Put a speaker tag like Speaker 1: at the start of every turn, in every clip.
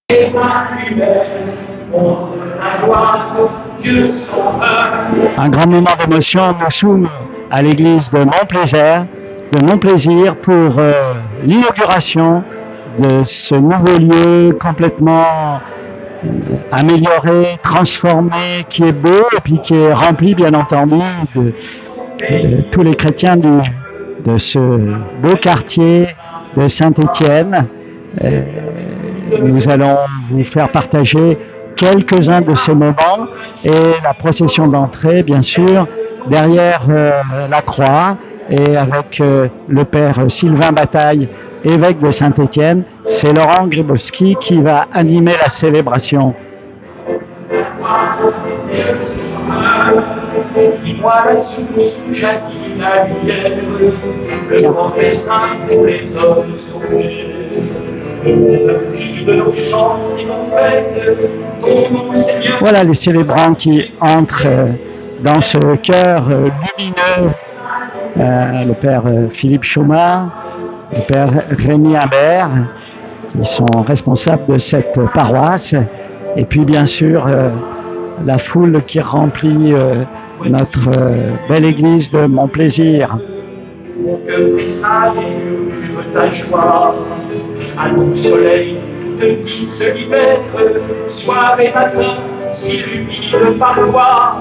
Speaker 1: Un grand moment d'émotion nous soume à l'église de Montplaisir pour l'inauguration de ce nouveau lieu complètement amélioré, transformé, qui est beau et puis qui est rempli bien entendu de tous les chrétiens de ce beau quartier de Saint-Étienne. Nous allons vous faire partager quelques-uns de ces moments et la procession d'entrée, bien sûr, derrière la croix et avec le père Sylvain Bataille, évêque de Saint-Étienne. C'est Laurent Gribowski qui va animer la célébration. Dis-moi la source où jaillit la lumière, le grand festin pour les hommes sauvés. Voilà les célébrants qui entrent dans ce chœur lumineux. Le père Philippe Chaumat, le père Rémi Imbert, qui sont responsables de cette paroisse. Et puis bien sûr, la foule qui remplit notre belle église de Montplaisir. Mon cœur tressaille et ta joie, à ton soleil, de vie se libère, soir et matin s'illumine par toi,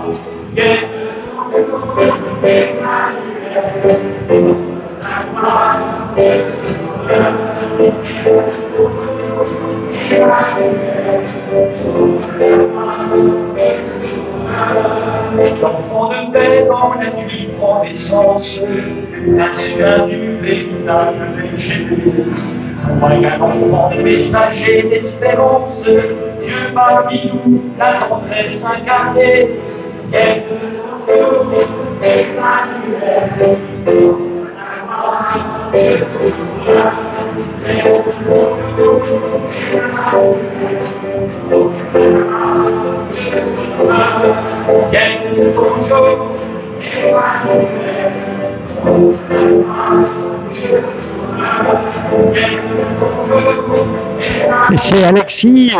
Speaker 1: l'enfant de paix dans la nuit prend naissance, national du véritable péché. Moyen enfant messager d'espérance, Dieu parmi nous, la tendresse incarnée, et c'est Alexis,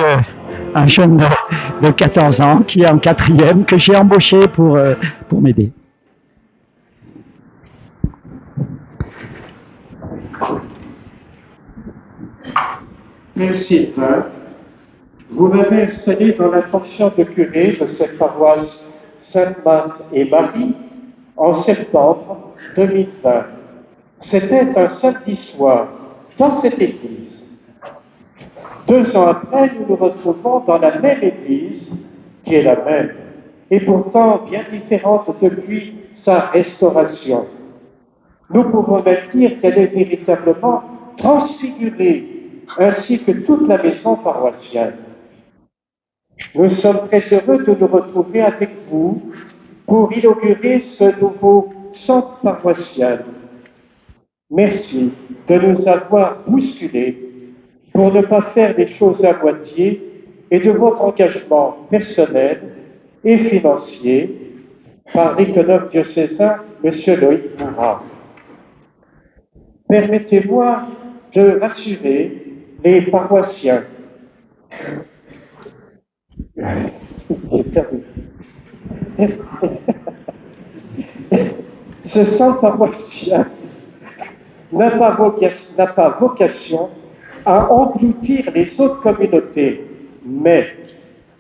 Speaker 1: un jeune de 14 ans qui est en 4e, que j'ai embauché pour m'aider.
Speaker 2: Merci, Sylvain. Vous m'avez installé dans la fonction de curé de cette paroisse Sainte-Marthe et Marie en septembre 2020. C'était un samedi soir dans cette église. 2 ans après, nous nous retrouvons dans la même église, qui est la même, et pourtant bien différente depuis sa restauration. Nous pouvons même dire qu'elle est véritablement transfigurée, ainsi que toute la maison paroissiale. Nous sommes très heureux de nous retrouver avec vous pour inaugurer ce nouveau centre paroissial. Merci de nous avoir bousculés pour ne pas faire les choses à moitié et de votre engagement personnel et financier par l'économe diocésain, M. Loïc Moura. Permettez-moi de rassurer les paroissiens. J'ai perdu. Ce centre paroissien n'a pas vocation à engloutir les autres communautés, mais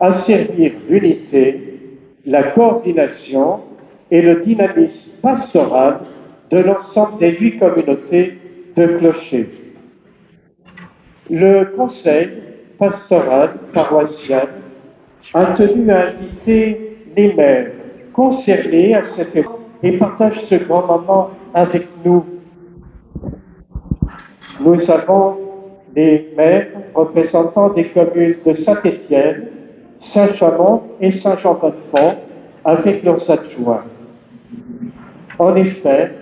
Speaker 2: à servir l'unité, la coordination et le dynamisme pastoral de l'ensemble des 8 communautés de clochers. Le conseil pastoral paroissial a tenu à inviter les maires concernés à cet événement et partagent ce grand moment avec nous. Nous avons des maires représentants des communes de Saint-Étienne, Saint-Chamond et Saint-Jean-Bonnefonds avec leurs adjoints. En effet,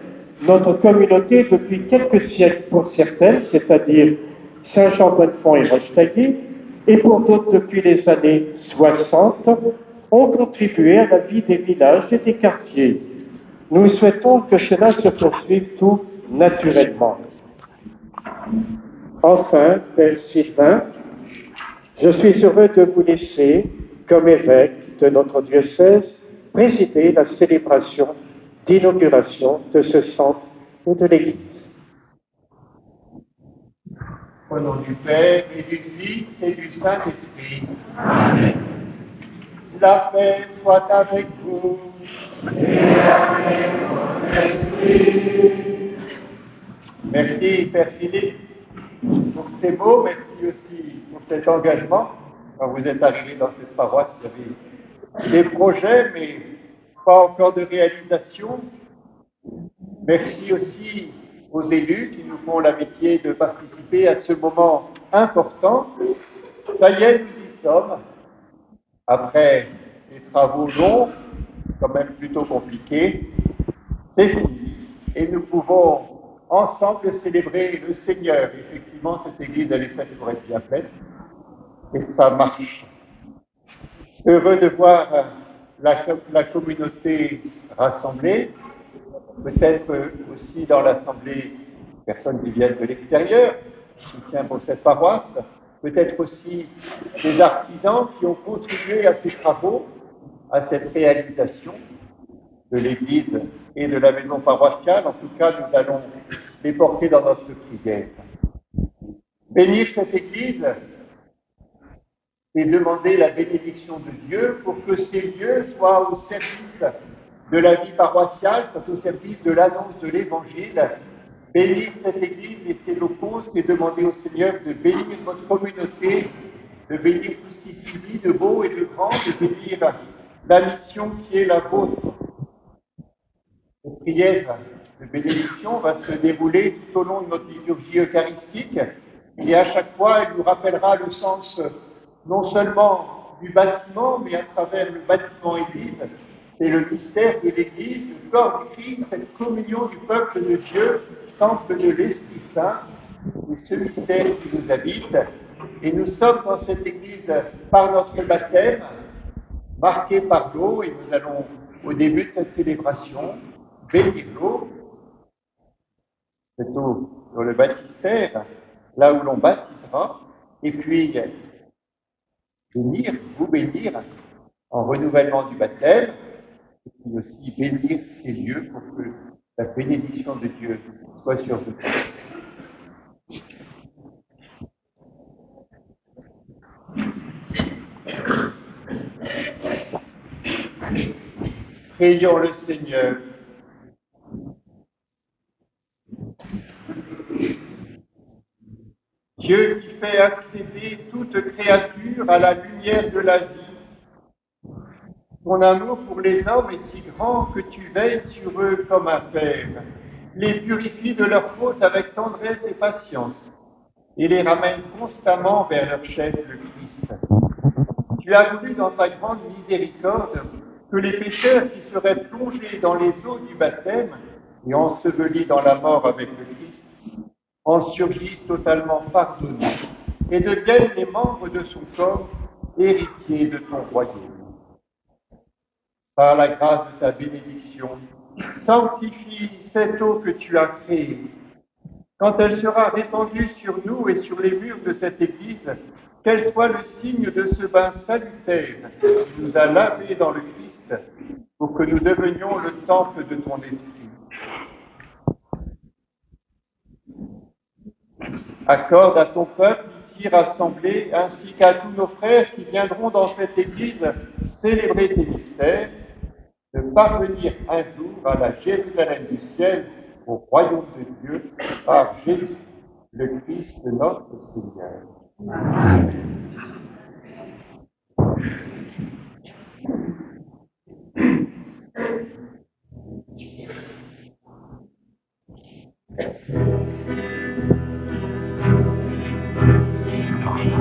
Speaker 2: notre communauté, depuis quelques siècles pour certaines, c'est-à-dire Saint-Jean-Bonnefonds et Rochetaillé, et pour d'autres depuis les années 60, ont contribué à la vie des villages et des quartiers. Nous souhaitons que cela se poursuive tout naturellement. Enfin, Père Sylvain, Je suis heureux de vous laisser, comme évêque de notre diocèse, présider la célébration d'inauguration de ce centre et de l'Église.
Speaker 3: Au nom du Père et du Fils et du Saint-Esprit.
Speaker 4: Amen.
Speaker 3: La paix soit avec vous.
Speaker 4: Et avec votre esprit.
Speaker 3: Merci, Père Philippe, pour ces mots. Merci aussi pour cet engagement. Quand vous êtes arrivé dans cette paroisse, il y avait des projets, mais pas encore de réalisation. Merci aussi aux élus qui nous font l'amitié de participer à ce moment important. Ça y est, nous y sommes. Après des travaux longs, quand même plutôt compliqués, c'est fini. Et nous pouvons ensemble célébrer le Seigneur. Effectivement, cette église, elle est faite pour être bien faite. Et ça marche. Heureux de voir la communauté rassemblée, peut-être aussi dans l'assemblée, personnes qui viennent de l'extérieur, soutien pour cette paroisse, peut-être aussi des artisans qui ont contribué à ces travaux, à cette réalisation de l'église et de la maison paroissiale. En tout cas, nous allons les porter dans notre prière. Bénir cette église, et demander la bénédiction de Dieu pour que ces lieux soient au service de la vie paroissiale, soient au service de l'annonce de l'Évangile. Bénir cette Église et ses locaux, c'est demander au Seigneur de bénir votre communauté, de bénir tout ce qui s'y vit de beau et de grand, de bénir la mission qui est la vôtre. Cette prière de bénédiction va se dérouler tout au long de notre liturgie eucharistique, et à chaque fois, elle nous rappellera le sens non seulement du bâtiment, mais à travers le bâtiment Église, c'est le mystère de l'Église, le corps du Christ, cette communion du peuple de Dieu, temple de l'Esprit Saint, et ce mystère qui nous habite. Et nous sommes dans cette Église par notre baptême, marqué par l'eau, et nous allons, au début de cette célébration, bénir l'eau, cette eau sur le baptistère, là où l'on baptisera, et puis bénir, vous bénir en renouvellement du baptême, et puis aussi bénir ces lieux pour que la bénédiction de Dieu soit sur vous tous. Prions le Seigneur. Dieu qui fait accéder toute créature à la lumière de la vie, ton amour pour les hommes est si grand que tu veilles sur eux comme un père, les purifie de leurs fautes avec tendresse et patience, et les ramène constamment vers leur chef, le Christ. Tu as voulu dans ta grande miséricorde que les pécheurs qui seraient plongés dans les eaux du baptême et ensevelis dans la mort avec le Christ en surgissent totalement pardonnés et deviennent les membres de son corps, héritiers de ton royaume. Par la grâce de ta bénédiction, sanctifie cette eau que tu as créée. Quand elle sera répandue sur nous et sur les murs de cette Église, qu'elle soit le signe de ce bain salutaire qui nous a lavés dans le Christ pour que nous devenions le temple de ton esprit. Accorde à ton peuple ici rassemblé, ainsi qu'à tous nos frères qui viendront dans cette Église célébrer tes mystères, de parvenir un jour à la Jérusalem du ciel, au royaume de Dieu, par Jésus, le Christ notre Seigneur.
Speaker 1: Amen.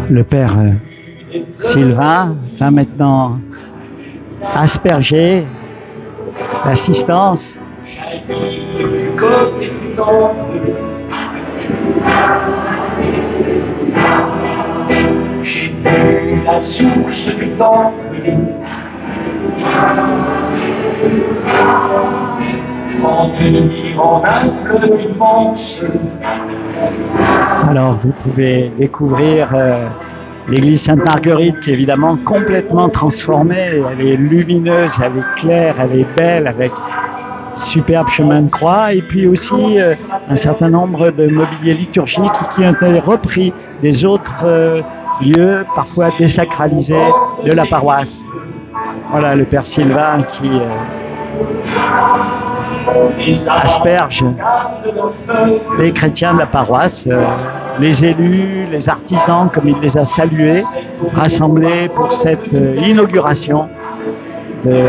Speaker 1: Le Père Sylvain va maintenant asperger l'assistance.
Speaker 4: J'étais la source du temple, contenir en un fleuve immense.
Speaker 1: Alors vous pouvez découvrir l'église Sainte-Marguerite qui est évidemment complètement transformée. Elle est lumineuse, elle est claire, elle est belle, avec superbe chemin de croix. Et puis aussi un certain nombre de mobiliers liturgiques qui ont été repris des autres lieux, parfois désacralisés, de la paroisse. Voilà le Père Sylvain qui asperge les chrétiens de la paroisse, les élus, les artisans, comme il les a salués, rassemblés pour cette inauguration de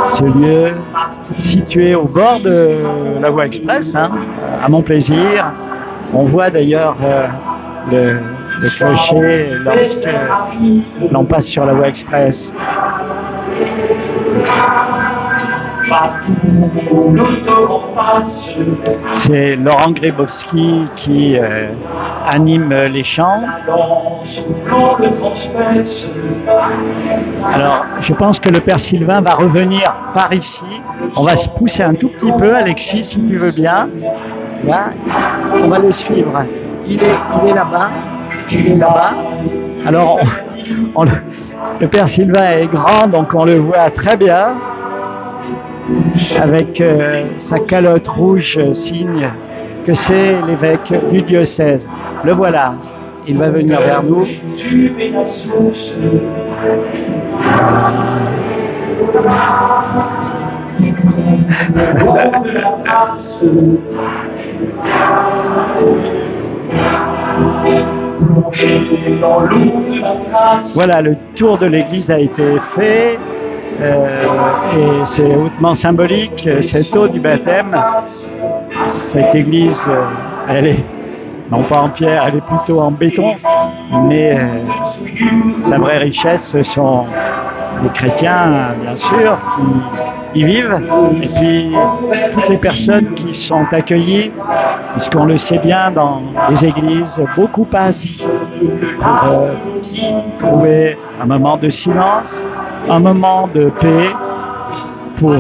Speaker 1: ce lieu situé au bord de la voie express, hein, à Montplaisir. On voit d'ailleurs le clocher lorsque l'on passe sur la voie express. C'est Laurent Grébowski qui anime les chants. Alors, je pense que le Père Sylvain va revenir par ici. On va se pousser un tout petit peu, Alexis, si tu veux bien. Là, on va le suivre. Il est là-bas. Il est là-bas. Alors, le Père Sylvain est grand, donc on le voit très bien. Avec sa calotte rouge, signe que c'est l'évêque du diocèse. Le voilà, il va venir vers nous. Voilà, le tour de l'église a été fait. Et c'est hautement symbolique, cette eau du baptême. Cette église, elle est non pas en pierre, elle est plutôt en béton, mais sa vraie richesse, ce sont les chrétiens, bien sûr, qui y vivent, et puis toutes les personnes qui sont accueillies, puisqu'on le sait bien, dans les églises, beaucoup passent pour trouver un moment de silence, un moment de paix, pour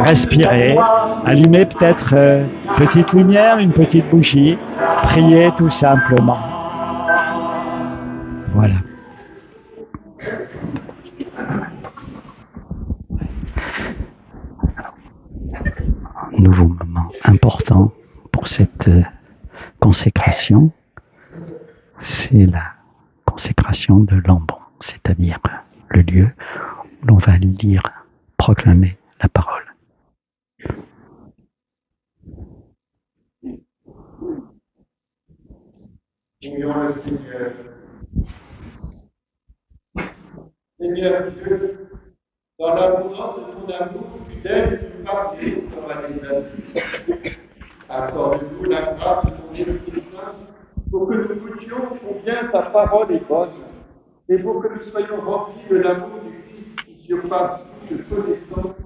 Speaker 1: respirer, allumer peut-être une petite lumière, une petite bougie, prier tout simplement. Voilà. Un nouveau moment important pour cette consécration, c'est la consécration de l'ambon, c'est-à-dire le lieu où l'on va lire, proclamer la parole.
Speaker 3: Prions le Seigneur. Seigneur Dieu, dans l'abondance de ton amour fidèle et du parler comme à des amis, accorde-nous la grâce de ton Esprit Saint pour que nous goûtions combien ta parole est bonne et pour que nous soyons remplis de l'amour du Christ qui surpasse toute connaissance,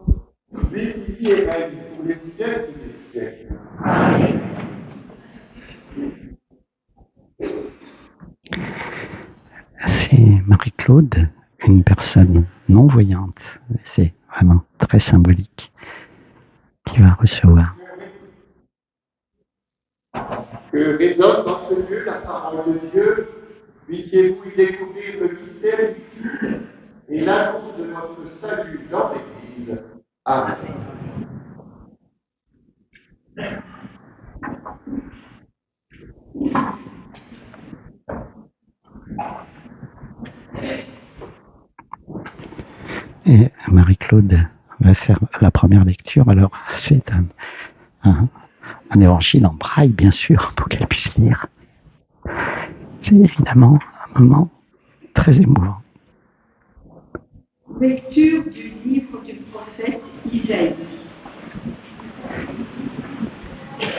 Speaker 3: lui qui vit et règne pour les siècles des siècles. Amen.
Speaker 1: C'est Marie-Claude, une personne non-voyante, c'est vraiment très symbolique, qui va recevoir.
Speaker 3: Que résonne dans ce lieu la parole de Dieu, puissiez-vous y découvrir le mystère du Christ et l'amour de notre salut dans l'Église. Amen.
Speaker 1: Et Marie-Claude va faire la première lecture. Alors, c'est un évangile en braille, bien sûr, pour qu'elle puisse lire. C'est évidemment un moment très émouvant.
Speaker 5: Lecture du livre du prophète Isaïe.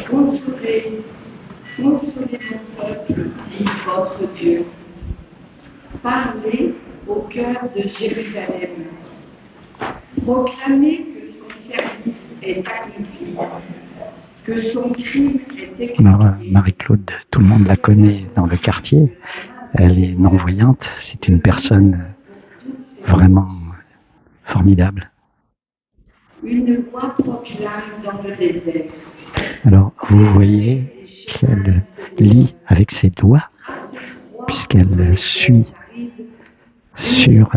Speaker 5: Consolez mon peuple, dit votre Dieu. Parlez au cœur de Jérusalem. Proclamez que son service est accompli, que son crime est expié.
Speaker 1: Alors, Marie-Claude, tout le monde la connaît dans le quartier. Elle est non-voyante. C'est une personne vraiment formidable.
Speaker 5: Une voix proclame dans le désert.
Speaker 1: Alors, vous voyez qu'elle lit avec ses doigts qu'elle suit sur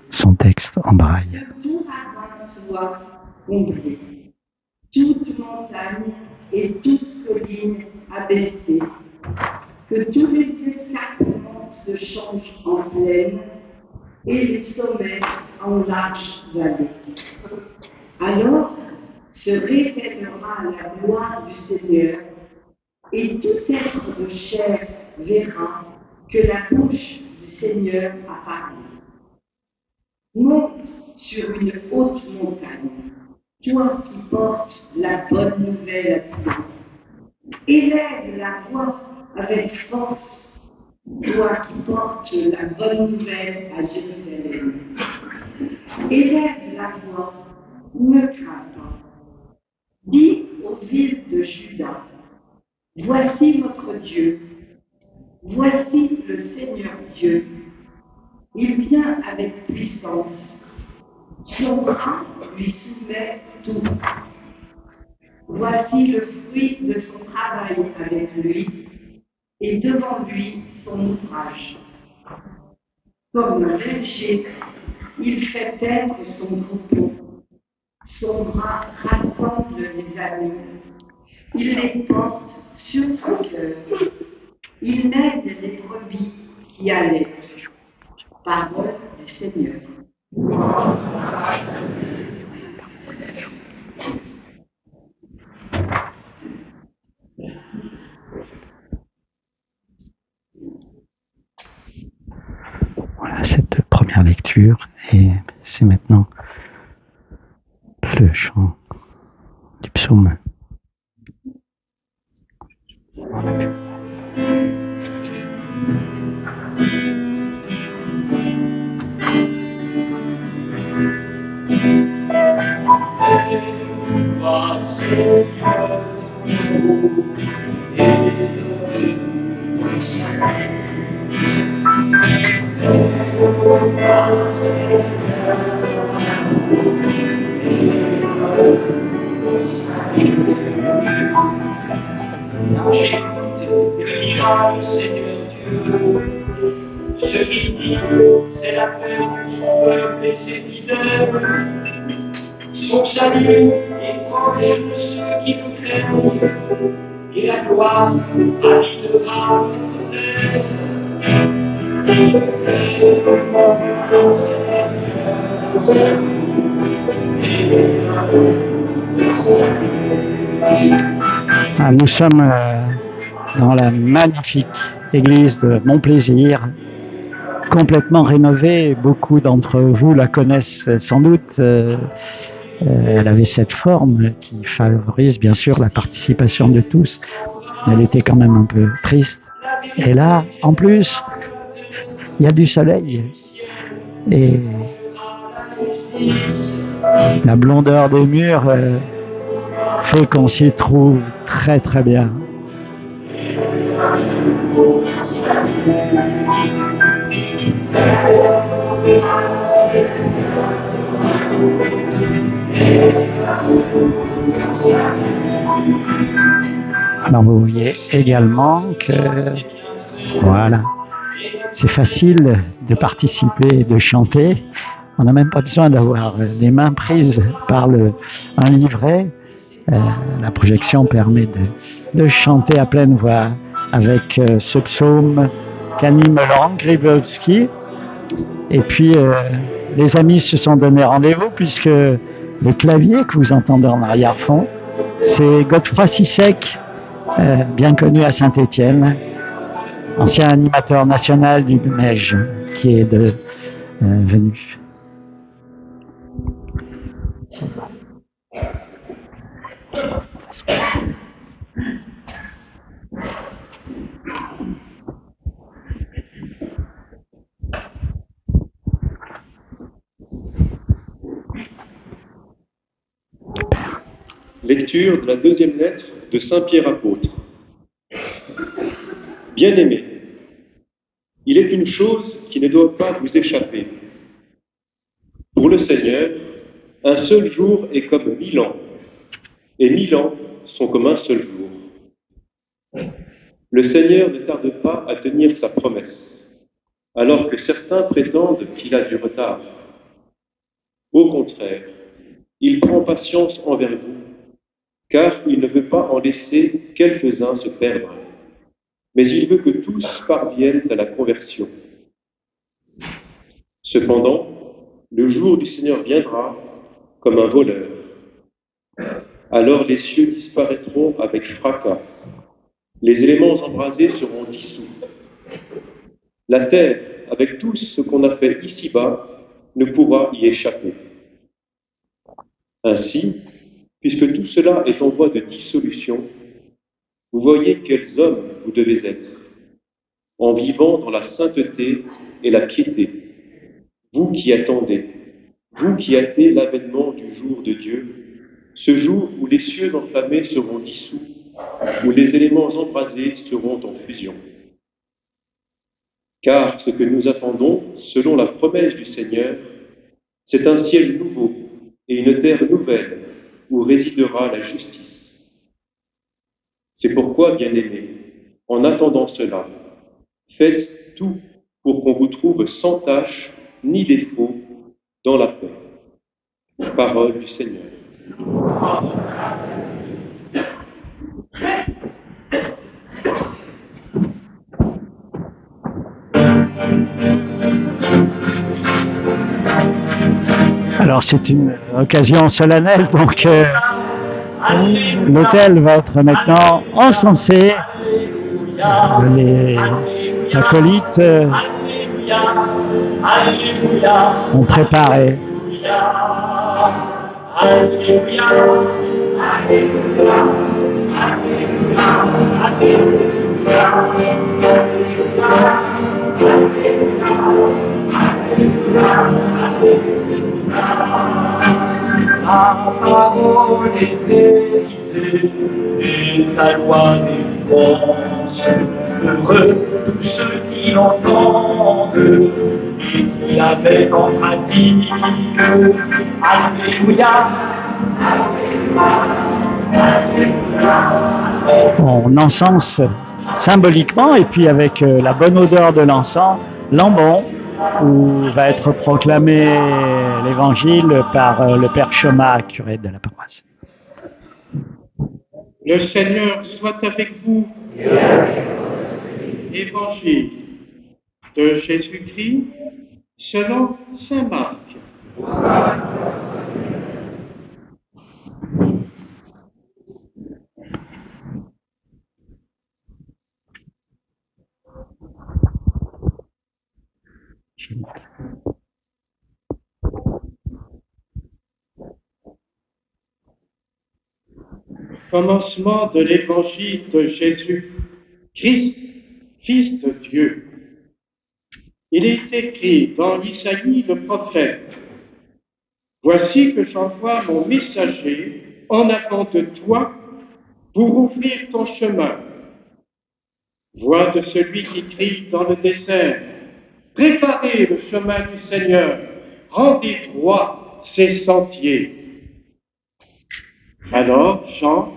Speaker 1: son texte en braille.
Speaker 5: Que tout ravin soit comblé, toute montagne et toute colline abaissée, que tous les escarpements se changent en plaine et les sommets en larges vallées. Alors se révélera la gloire du Seigneur, et tout être de chair verra que la bouche du Seigneur a parlé. Monte sur une haute montagne, toi qui portes la bonne nouvelle à Sion. Élève la voix avec force, toi qui portes la bonne nouvelle à Jérusalem. Élève la voix, ne crains pas. Dis aux villes de Juda, voici votre Dieu, voici le Seigneur Dieu. Il vient avec puissance, son bras lui soumet tout. Voici le fruit de son travail avec lui, et devant lui son ouvrage. Comme un berger, il fait paître son troupeau. Son bras rassemble les agneaux. Il les porte sur son cœur. Il aide les brebis qui allaitent. Parole du Seigneur.
Speaker 1: Voilà cette première lecture, et c'est maintenant le chant du psaume.
Speaker 4: Que dira le Seigneur Dieu? Ce qu'il dit, c'est la peur de son peuple et ses fidèles. Son salut est proche de ceux qui le craignent, et la gloire habitera notre terre.
Speaker 1: Nous sommes dans la magnifique église de Montplaisir, complètement rénovée. Beaucoup d'entre vous la connaissent sans doute. Elle avait cette forme qui favorise bien sûr la participation de tous. Elle était quand même un peu triste. Et là, en plus, il y a du soleil. Et la blondeur des murs fait qu'on s'y trouve très très bien. Alors vous voyez également que voilà, c'est facile de participer et de chanter. On n'a même pas besoin d'avoir les mains prises par un livret. La projection permet de chanter à pleine voix avec ce psaume qu'anime Laurent Gribowski. Et puis les amis se sont donné rendez-vous puisque le clavier que vous entendez en arrière-fond, c'est Godefroy Sissek, bien connu à Saint-Étienne, ancien animateur national du MEJ, qui est venu.
Speaker 6: Lecture de la deuxième lettre de Saint Pierre apôtre. Bien-aimés, il est une chose qui ne doit pas vous échapper. Pour le Seigneur, un seul jour est comme 1000 ans, et 1000 ans sont comme un seul jour. Le Seigneur ne tarde pas à tenir sa promesse, alors que certains prétendent qu'il a du retard. Au contraire, il prend patience envers vous, car il ne veut pas en laisser quelques-uns se perdre, mais il veut que tous parviennent à la conversion. Cependant, le jour du Seigneur viendra comme un voleur. Alors les cieux disparaîtront avec fracas, les éléments embrasés seront dissous. La terre, avec tout ce qu'on a fait ici-bas, ne pourra y échapper. Ainsi, puisque tout cela est en voie de dissolution, vous voyez quels hommes vous devez être, en vivant dans la sainteté et la piété, vous qui attendez, vous qui hâtez l'avènement du jour de Dieu, ce jour où les cieux enflammés seront dissous, où les éléments embrasés seront en fusion. Car ce que nous attendons, selon la promesse du Seigneur, c'est un ciel nouveau et une terre nouvelle où résidera la justice. C'est pourquoi, bien-aimés, en attendant cela, faites tout pour qu'on vous trouve sans tache ni défaut dans la paix. Parole du Seigneur.
Speaker 1: Alors c'est une occasion solennelle, donc l'autel va être maintenant encensé. Les acolytes ont préparé.
Speaker 4: Ta parole est vérité et ta loi défense. Heureux tous ceux qui l'entendent et qui la mettent en pratique. Alléluia.
Speaker 1: On encense symboliquement et puis avec la bonne odeur de l'encens, l'ambon, où va être proclamé l'évangile par le père Choma, curé de la paroisse.
Speaker 2: Le Seigneur soit avec vous. Évangile de Jésus-Christ selon saint Marc. Commencement de l'évangile de Jésus-Christ, Fils de Dieu. Il est écrit dans l'Isaïe le prophète: Voici que j'envoie mon messager en avant de toi pour ouvrir ton chemin. Voix de celui qui crie dans le désert: Préparez le chemin du Seigneur, rendez droit ses sentiers. Alors Jean,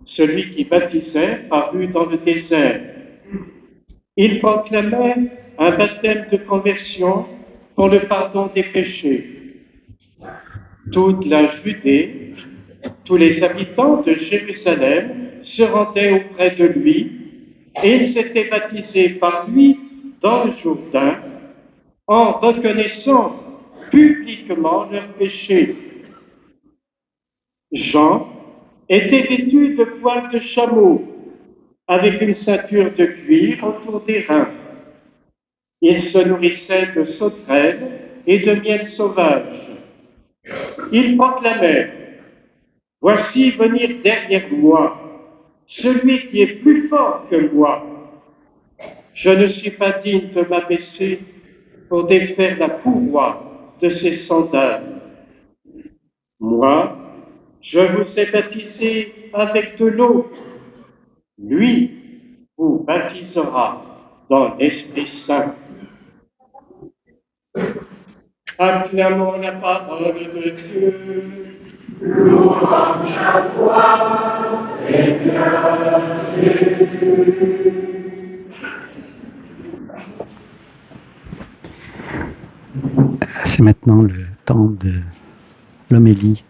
Speaker 2: celui qui baptisait, parut dans le désert. Il proclamait un baptême de conversion pour le pardon des péchés. Toute la Judée, tous les habitants de Jérusalem se rendaient auprès de lui et ils étaient baptisés par lui dans le Jourdain en reconnaissant publiquement leurs péchés. Jean était vêtu de poils de chameau, avec une ceinture de cuir autour des reins. Il se nourrissait de sauterelles et de miel sauvage. Il proclamait: Voici venir derrière moi celui qui est plus fort que moi. Je ne suis pas digne de m'abaisser pour défaire la courroie de ses sandales. Moi, je vous ai baptisé avec de l'eau. Lui vous baptisera dans l'Esprit Saint. Acclamons la parole de Dieu.
Speaker 4: Louange à toi, Seigneur Jésus.
Speaker 1: C'est maintenant le temps de l'homélie.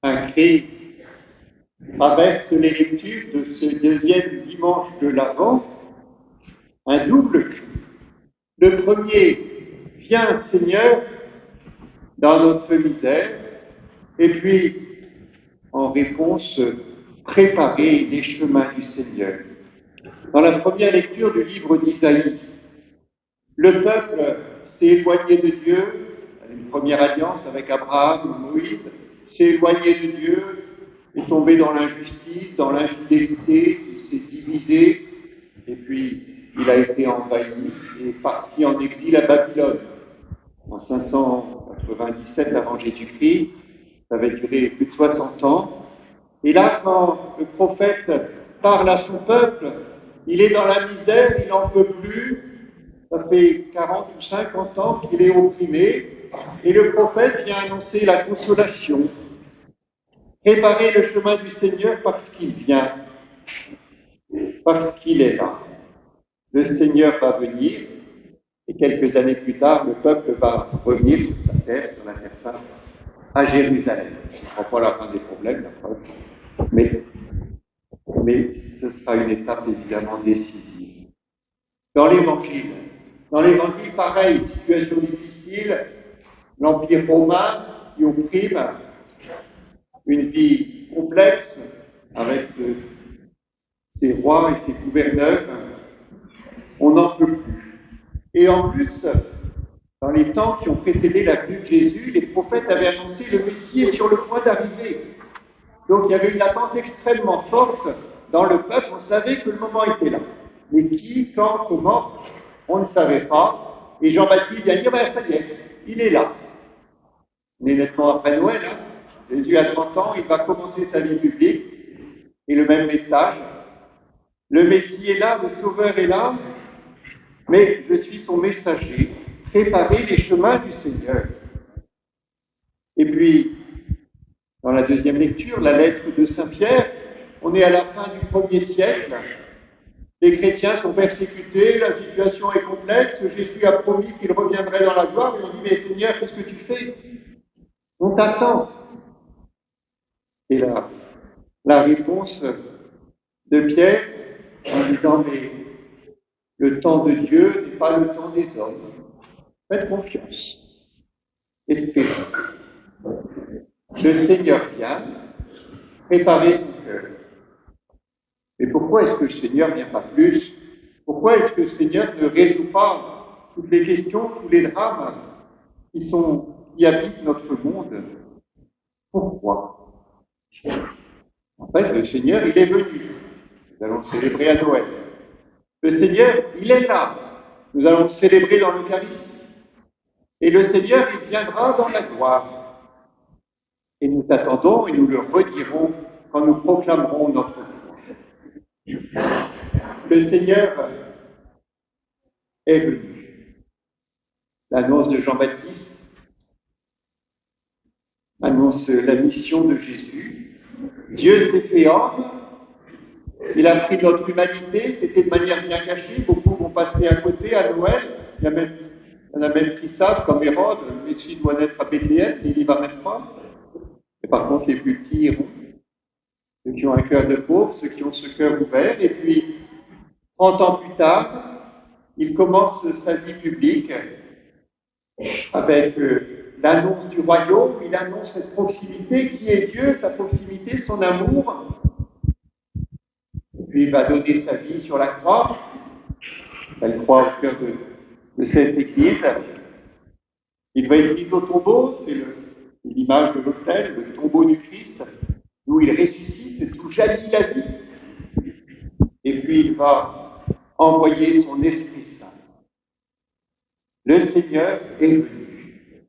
Speaker 3: Un cri traverse les lectures de ce deuxième dimanche de l'Avent, un double cri. Le premier, viens Seigneur, dans notre misère, et puis, en réponse, préparer les chemins du Seigneur. Dans la première lecture du livre d'Isaïe, le peuple s'est éloigné de Dieu, une première alliance avec Abraham, Moïse, s'est éloigné de Dieu, est tombé dans l'injustice, dans l'infidélité, il s'est divisé, et puis il a été envahi et est parti en exil à Babylone. En 597 avant Jésus-Christ, ça avait duré plus de 60 ans. Et là, quand le prophète parle à son peuple, il est dans la misère, il n'en peut plus, ça fait 40 ou 50 ans qu'il est opprimé, et le prophète vient annoncer la consolation. Préparer le chemin du Seigneur parce qu'il vient, parce qu'il est là. Le Seigneur va venir, et quelques années plus tard, le peuple va revenir sur sa terre, sur la terre sainte, à Jérusalem. Ce ne sera pas la fin des problèmes, la preuve, mais ce sera une étape évidemment décisive. Dans l'Évangile, pareil, situation difficile, l'Empire romain qui opprime, une vie complexe avec ses rois et ses gouverneurs, on n'en peut plus. Et en plus, dans les temps qui ont précédé la venue de Jésus, les prophètes avaient annoncé le Messie est sur le point d'arriver. Donc il y avait une attente extrêmement forte dans le peuple, on savait que le moment était là. Mais qui, quand, comment, on ne savait pas. Et Jean-Baptiste vient dire, ça y est, il est là. Mais nettement après Noël, Jésus a 30 ans, il va commencer sa vie publique, et le même message. Le Messie est là, le Sauveur est là, mais je suis son messager, préparer les chemins du Seigneur. Et puis, dans la deuxième lecture, la lettre de Saint Pierre, on est à la fin du 1er siècle, les chrétiens sont persécutés, la situation est complexe, Jésus a promis qu'il reviendrait dans la gloire, et on dit, mais Seigneur, qu'est-ce que tu fais? On t'attend. Et là, la réponse de Pierre, en disant, mais le temps de Dieu n'est pas le temps des hommes. Faites confiance. Espérez. Le Seigneur vient préparer son cœur. Mais pourquoi est-ce que le Seigneur ne vient pas plus? Pourquoi est-ce que le Seigneur ne résout pas toutes les questions, tous les drames qui habitent notre monde? Pourquoi? En fait, le Seigneur, il est venu. Nous allons le célébrer à Noël. Le Seigneur, il est là. Nous allons le célébrer dans l'Eucharistie. Et le Seigneur, il viendra dans la gloire. Et nous t'attendons et nous le redirons quand nous proclamerons notre foi. Le Seigneur est venu. L'annonce de Jean-Baptiste annonce la mission de Jésus. Dieu s'est fait homme. Il a pris notre humanité, c'était de manière bien cachée, beaucoup vont passer à côté à Noël, il y en a même qui savent, comme Hérode, le Messie doit naître à Bethléem, mais il n'y va même pas. Et par contre, les plus petits iront, ceux qui ont un cœur de pauvre, ceux qui ont ce cœur ouvert, et puis, 30 ans plus tard, il commence sa vie publique avec l'annonce du royaume, il annonce cette proximité qui est Dieu, sa proximité, son amour. Puis il va donner sa vie sur la croix, la croix au cœur de cette église. Il va être mis au tombeau, c'est l'image de l'autel, le tombeau du Christ, où il ressuscite, d'où jaillit la vie. Et puis il va envoyé son Esprit Saint. Le Seigneur est venu.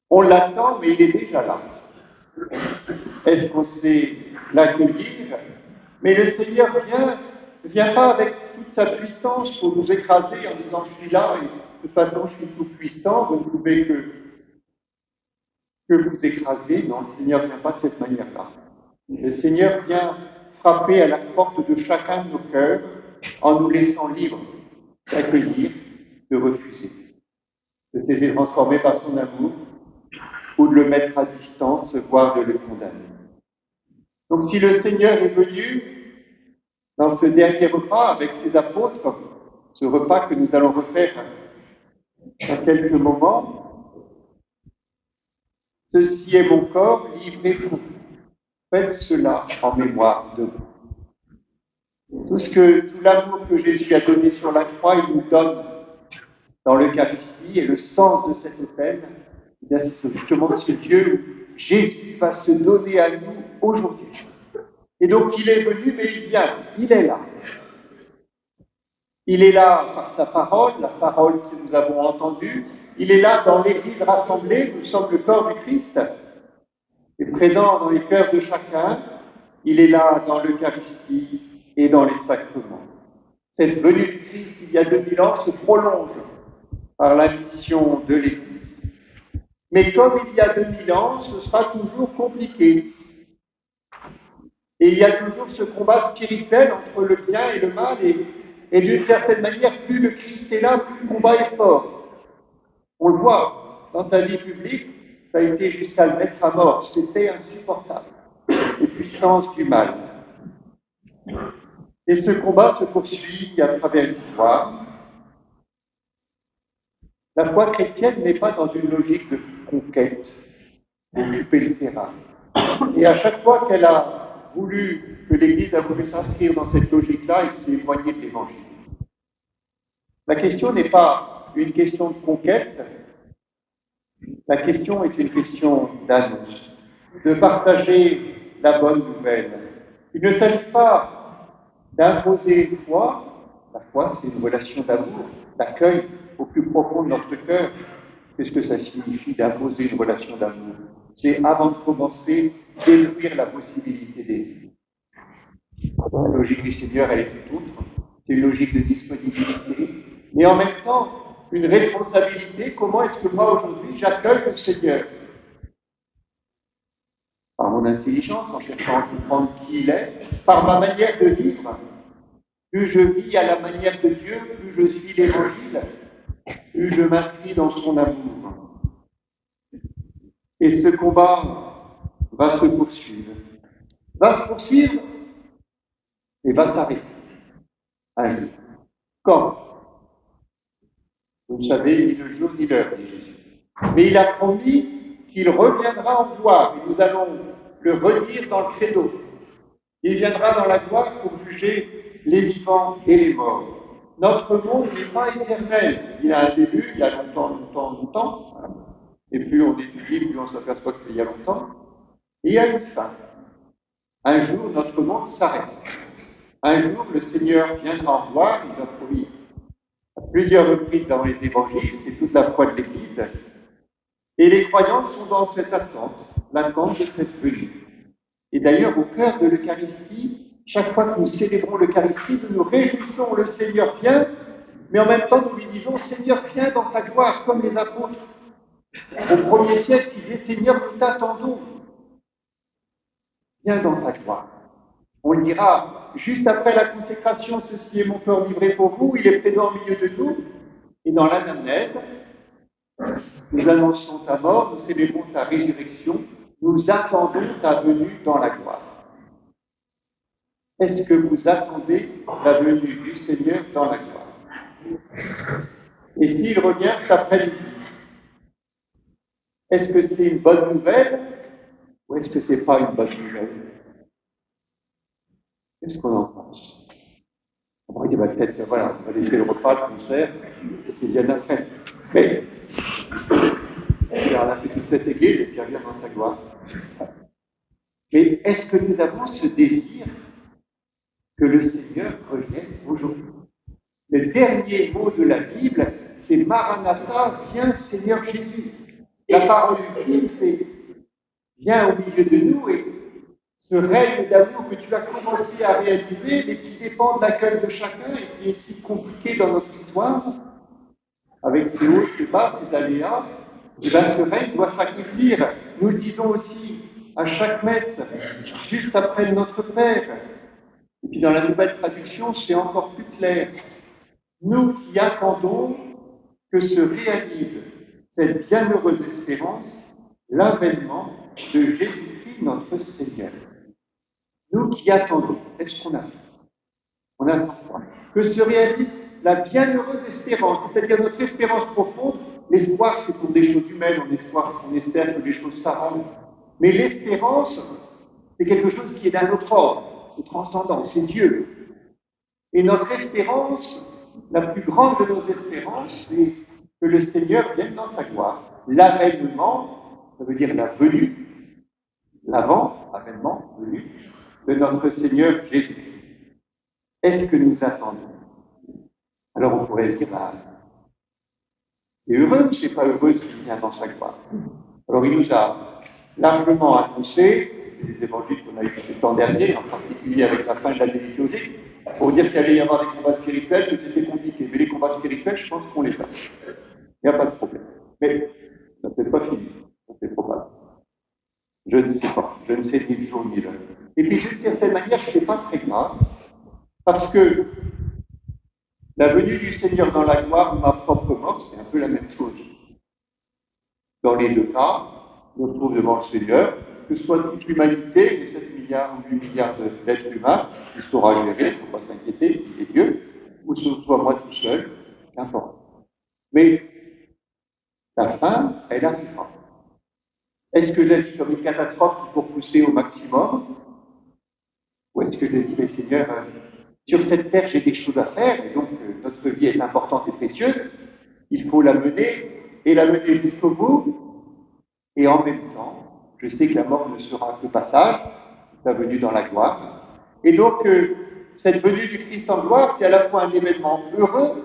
Speaker 3: On l'attend, mais il est déjà là. Est-ce qu'on sait l'accueillir? Mais le Seigneur vient pas avec toute sa puissance pour nous écraser en disant je suis là et de toute façon je suis tout puissant, vous ne pouvez que vous écraser. Non, le Seigneur ne vient pas de cette manière-là. Le Seigneur vient frapper à la porte de chacun de nos cœurs en nous laissant libres d'accueillir, de refuser, de se laisser transformer par son amour ou de le mettre à distance, voire de le condamner. Donc si le Seigneur est venu dans ce dernier repas avec ses apôtres, ce repas que nous allons refaire dans quelques moments, ceci est mon corps livré pour vous. Faites cela en mémoire de vous. Tout l'amour que Jésus a donné sur la croix, il nous donne dans l'Eucharistie, et le sens de cet autel, c'est justement ce Dieu où Jésus va se donner à nous aujourd'hui. Et donc il est venu, mais il vient, il est là. Il est là par sa parole, la parole que nous avons entendue. Il est là dans l'Église rassemblée, nous sommes le corps du Christ. Il est présent dans les cœurs de chacun. Il est là dans l'Eucharistie et dans les sacrements. Cette venue du Christ, il y a 2000 ans, se prolonge par la mission de l'Église. Mais comme il y a 2000 ans, ce sera toujours compliqué. Et il y a toujours ce combat spirituel entre le bien et le mal, et d'une certaine manière, plus le Christ est là, plus le combat est fort. On le voit dans sa vie publique, ça a été jusqu'à le mettre à mort. C'était insupportable, les puissances du mal. Et ce combat se poursuit à travers l'histoire. La foi chrétienne n'est pas dans une logique de conquête, d'occuper le terrain. Et à chaque fois qu'elle a voulu, que l'Église a voulu s'inscrire dans cette logique-là, elle s'est éloignée de l'Évangile. La question n'est pas une question de conquête, la question est une question d'annonce, de partager la bonne nouvelle. Il ne s'agit pas d'imposer une foi. La foi, c'est une relation d'amour, d'accueil au plus profond de notre cœur. Qu'est-ce que ça signifie d'imposer une relation d'amour? C'est, avant de commencer, d'élever la possibilité d'aimer. La logique du Seigneur, elle est tout autre. C'est une logique de disponibilité, mais en même temps, une responsabilité. Comment est-ce que moi, aujourd'hui, j'accueille le Seigneur? Par mon intelligence, en cherchant à comprendre qui il est, par ma manière de vivre. Plus je vis à la manière de Dieu, plus je suis l'Évangile, plus je m'inscris dans son amour. Et ce combat va se poursuivre. Et va s'arrêter. Un jour. Quand? Vous ne savez ni le jour ni l'heure, dit Jésus. Mais il a promis qu'il reviendra en gloire, et nous allons le redire dans le credo. Il viendra dans la gloire pour juger les vivants et les morts. Notre monde n'est pas éternel. Il a un début, il y a longtemps. Et plus on étudie, plus on s'aperçoit qu'il y a longtemps. Et il y a une fin. Un jour, notre monde s'arrête. Un jour, le Seigneur viendra en gloire, il a promis à plusieurs reprises dans les évangiles, c'est toute la foi de l'Église. Et les croyants sont dans cette attente, l'attente de cette venue. Et d'ailleurs, au cœur de l'Eucharistie, chaque fois que nous célébrons l'Eucharistie, nous nous réjouissons, le Seigneur vient, mais en même temps nous lui disons, Seigneur, viens dans ta gloire, comme les apôtres. Au 1er siècle, ils disaient, Seigneur, nous t'attendons. Viens dans ta gloire. On le dira, juste après la consécration, ceci est mon corps livré pour vous, il est présent au milieu de nous. Et dans l'anamnèse, nous annonçons ta mort, nous célébrons ta résurrection, nous attendons ta venue dans la gloire. Est-ce que vous attendez la venue du Seigneur dans la gloire? Et s'il revient cet après-midi, est-ce que c'est une bonne nouvelle ou est-ce que ce n'est pas une bonne nouvelle? Qu'est-ce qu'on en pense? On va dire, peut-être, voilà, on va laisser le repas, le concert, c'est bien après. Mais, on a fait toute cette église et puis revient dans sa gloire. Mais est-ce que nous avons ce désir que le Seigneur revienne aujourd'hui? le dernier mot de la Bible, c'est Maranatha, viens Seigneur Jésus. La parole ultime, c'est viens au milieu de nous et ce règne d'amour que tu as commencé à réaliser, mais qui dépend de l'accueil de chacun et qui est si compliqué dans notre histoire, avec ses hauts, ses bas, ses aléas, et bien ce règne doit s'accomplir. Nous le disons aussi à chaque messe, juste après Notre Père. Et puis dans la nouvelle traduction, c'est encore plus clair. Nous qui attendons que se réalise cette bienheureuse espérance, l'avènement de Jésus-Christ notre Seigneur. Nous qui attendons, qu'est-ce qu'on attend? On attend quoi? Que se réalise la bienheureuse espérance, c'est-à-dire notre espérance profonde. L'espoir, c'est pour des choses humaines, on espère que les choses s'arrangent. Mais l'espérance, c'est quelque chose qui est d'un autre ordre, c'est transcendant, c'est Dieu. Et notre espérance, la plus grande de nos espérances, c'est que le Seigneur vienne dans sa gloire. L'avènement, ça veut dire la venue, l'avant, avènement, venue, de notre Seigneur Jésus. Est-ce que nous attendons? Alors on pourrait dire, c'est heureux ou c'est pas heureux s'il vient dans sa gloire? Alors il nous a largement annoncé, les évangiles qu'on a eus ces temps derniers, en particulier avec la fin de l'année liturgique, pour dire qu'il allait y avoir des combats spirituels, que c'était compliqué. Mais les combats spirituels, je pense qu'on les a. Il n'y a pas de problème. Mais ça n'est peut-être pas fini, c'est probable. Je ne sais pas, je ne sais ni le jour ni l'heure. Et puis d'une certaine manière, ce n'est pas très grave, parce que la venue du Seigneur dans la gloire ou ma propre mort, c'est un peu la même chose. Dans les deux cas, on se trouve devant le Seigneur, que ce soit toute l'humanité, les 7 milliards ou 8 milliards d'êtres humains, qui saura gérer, il ne faut pas s'inquiéter, il est Dieu, ou ce soit moi tout seul, qu'importe. Mais la fin, elle arrivera. Est-ce que je la vis comme une catastrophe qu'il faut pousser au maximum? Ou est-ce que je dis, mais Seigneur, sur cette terre, j'ai des choses à faire, et donc notre vie est importante et précieuse, il faut la mener, et la mener jusqu'au bout, et en même temps, je sais que la mort ne sera que passage, la venue dans la gloire, et donc cette venue du Christ en gloire, c'est à la fois un événement heureux,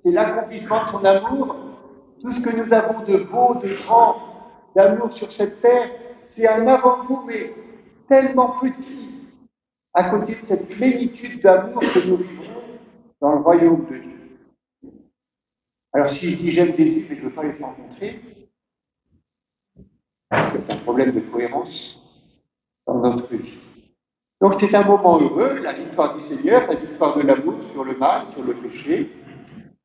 Speaker 3: c'est l'accomplissement de son amour, tout ce que nous avons de beau, de grand, d'amour sur cette terre, c'est un avant-goût, mais tellement petit, à côté de cette plénitude d'amour que nous vivons dans le royaume de Dieu. Alors si je dis j'aime Jésus mais je ne veux pas les rencontrer, c'est un problème de cohérence dans notre vie. Donc c'est un moment heureux, la victoire du Seigneur, la victoire de l'amour sur le mal, sur le péché.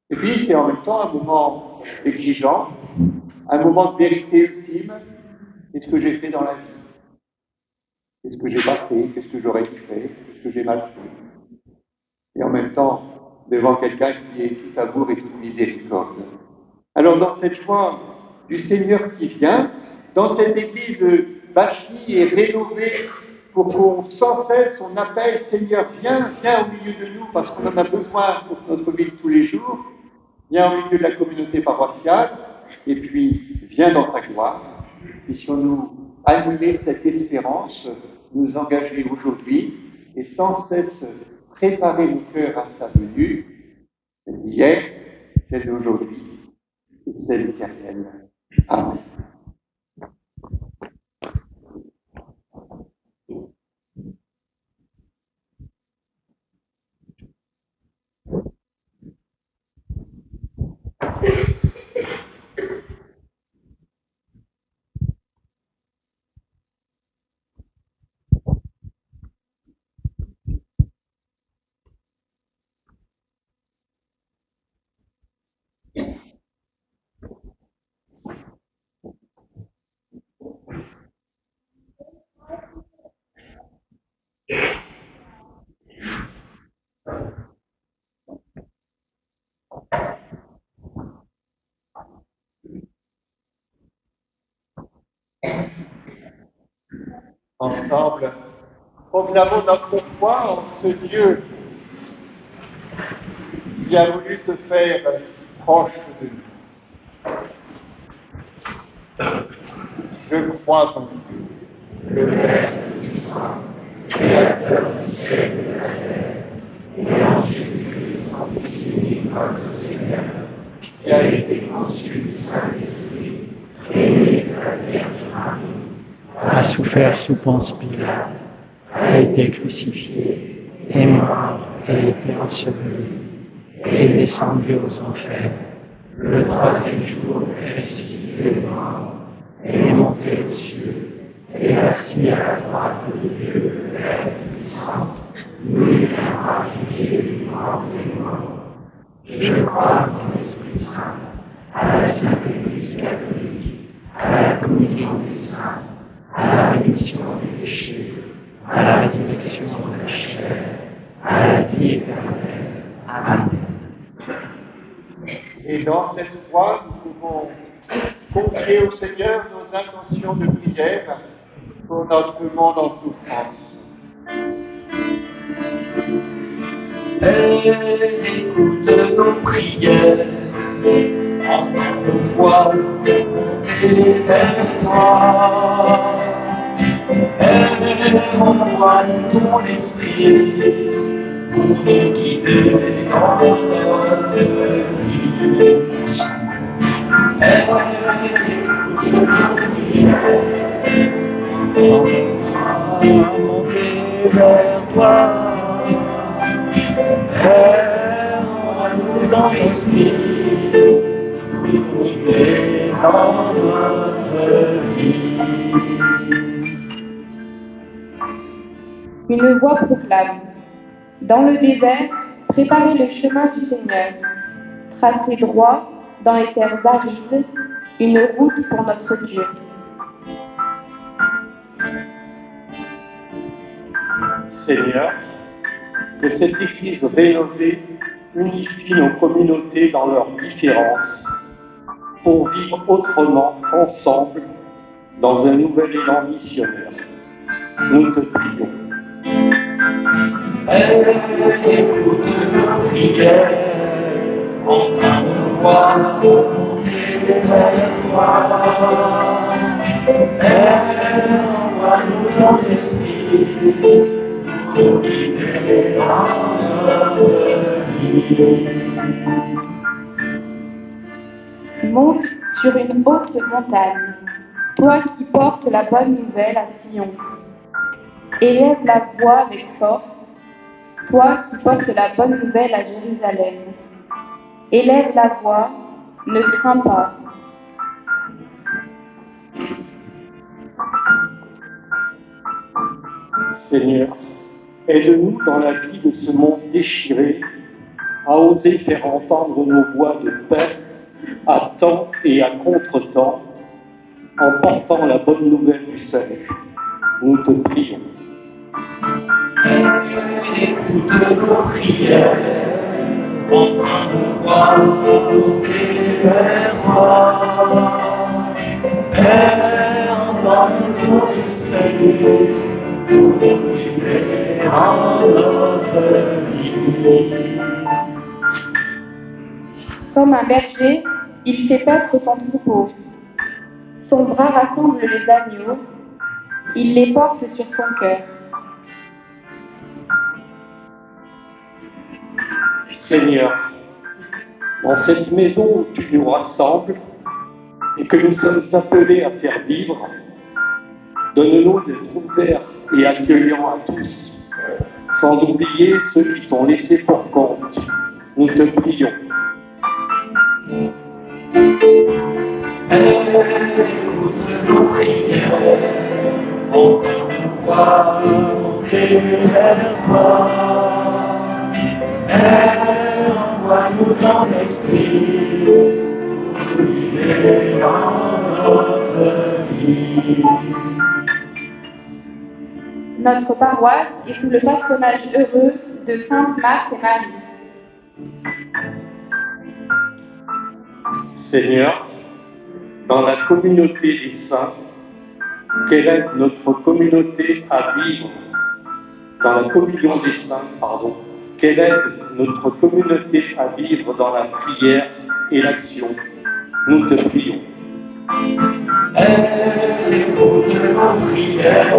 Speaker 3: Et puis c'est en même temps un moment exigeant, un moment de vérité ultime. Qu'est-ce que j'ai fait dans la vie? Qu'est-ce que j'ai pas fait? Qu'est-ce que j'aurais dû faire? Qu'est-ce que j'ai mal fait? Et en même temps, devant quelqu'un qui est tout amour et toute miséricorde. Alors dans cette joie du Seigneur qui vient, dans cette église bâchie et rénovée, pour qu'on sans cesse on appelle Seigneur, viens au milieu de nous, parce qu'on en a besoin pour notre vie de tous les jours, viens au milieu de la communauté paroissiale, et puis viens dans ta gloire. Puissions-nous animer de cette espérance, nous engager aujourd'hui, et sans cesse préparer nos cœurs à sa venue, celle d'hier, celle d'aujourd'hui, et celle éternelle. Amen. Ensemble, proclamons notre foi en ce Dieu qui a voulu se faire si proche de nous. Je crois en Dieu, le Père Saint, Créateur du ciel et de la terre, et en Jésus-Christ, son Fils unique,
Speaker 1: souffert sous Ponce Pilate, a été crucifié, est mort et été enseveli, est descendu aux enfers. Le troisième jour est ressuscité des morts, est monté aux cieux, et assis à la droite de Dieu, le Père Tout-Puissant. Nous lui viendra juger les vivants et les morts. Je crois dans l'Esprit Saint, à la Sainte Église catholique, à la communion des saints, à la rémission des péchés, à la résurrection de la chair, à la vie éternelle. Amen.
Speaker 3: Et dans cette foi, nous pouvons confier au Seigneur nos intentions de prière pour notre monde en souffrance.
Speaker 4: Écoute nos prières, entends nos voix monter vers toi. Envoie-nous ton esprit pour nous guider dans notre vie. Écoute nos prières, envoie-nous monter vers toi. Envoie-nous ton esprit pour nous guider dans notre vie.
Speaker 7: Une voix proclame. Dans le désert, préparez le chemin du Seigneur. Tracez droit dans les terres arides une route pour notre Dieu.
Speaker 2: Seigneur, que cette Église rénovée unifie nos communautés dans leurs différences pour vivre autrement ensemble dans un nouvel élan missionnaire. Nous te prions.
Speaker 4: Écoute nos prières, entends nos voix monter vers toi. Envoie-nous ton esprit pour nous guider dans notre vie.
Speaker 7: Monte sur une haute montagne, toi qui portes la bonne nouvelle à Sion. Élève la voix avec force, toi qui portes la bonne nouvelle à Jérusalem. Élève la voix, ne crains pas.
Speaker 2: Seigneur, aide-nous dans la vie de ce monde déchiré à oser faire entendre nos voix de paix à temps et à contre-temps en portant la bonne nouvelle du salut. Nous te prions.
Speaker 4: Écoute nos prières, entends nos voix monter vers toi. Envoie-nous ton esprit pour nous guider dans notre vie.
Speaker 7: Comme un berger, il fait paître son troupeau. Son bras rassemble les agneaux, il les porte sur son cœur.
Speaker 2: Seigneur, dans cette maison où tu nous rassembles et que nous sommes appelés à faire vivre, donne-nous d'être ouverts et accueillants à tous, sans oublier ceux qui sont laissés pour compte. Nous te prions.
Speaker 4: Écoute nos prières, entends nos voix monter vers toi. Envoie-nous ton esprit pour nous guider dans notre vie.
Speaker 7: Notre paroisse est sous le patronage heureux de Sainte Marthe et Marie.
Speaker 2: Seigneur, dans la communauté des saints, qu'elle aide notre communauté à vivre, dans la communion des saints, qu'elle aide notre communauté à vivre dans la prière et l'action. Nous te prions.
Speaker 4: Écoute nos prières,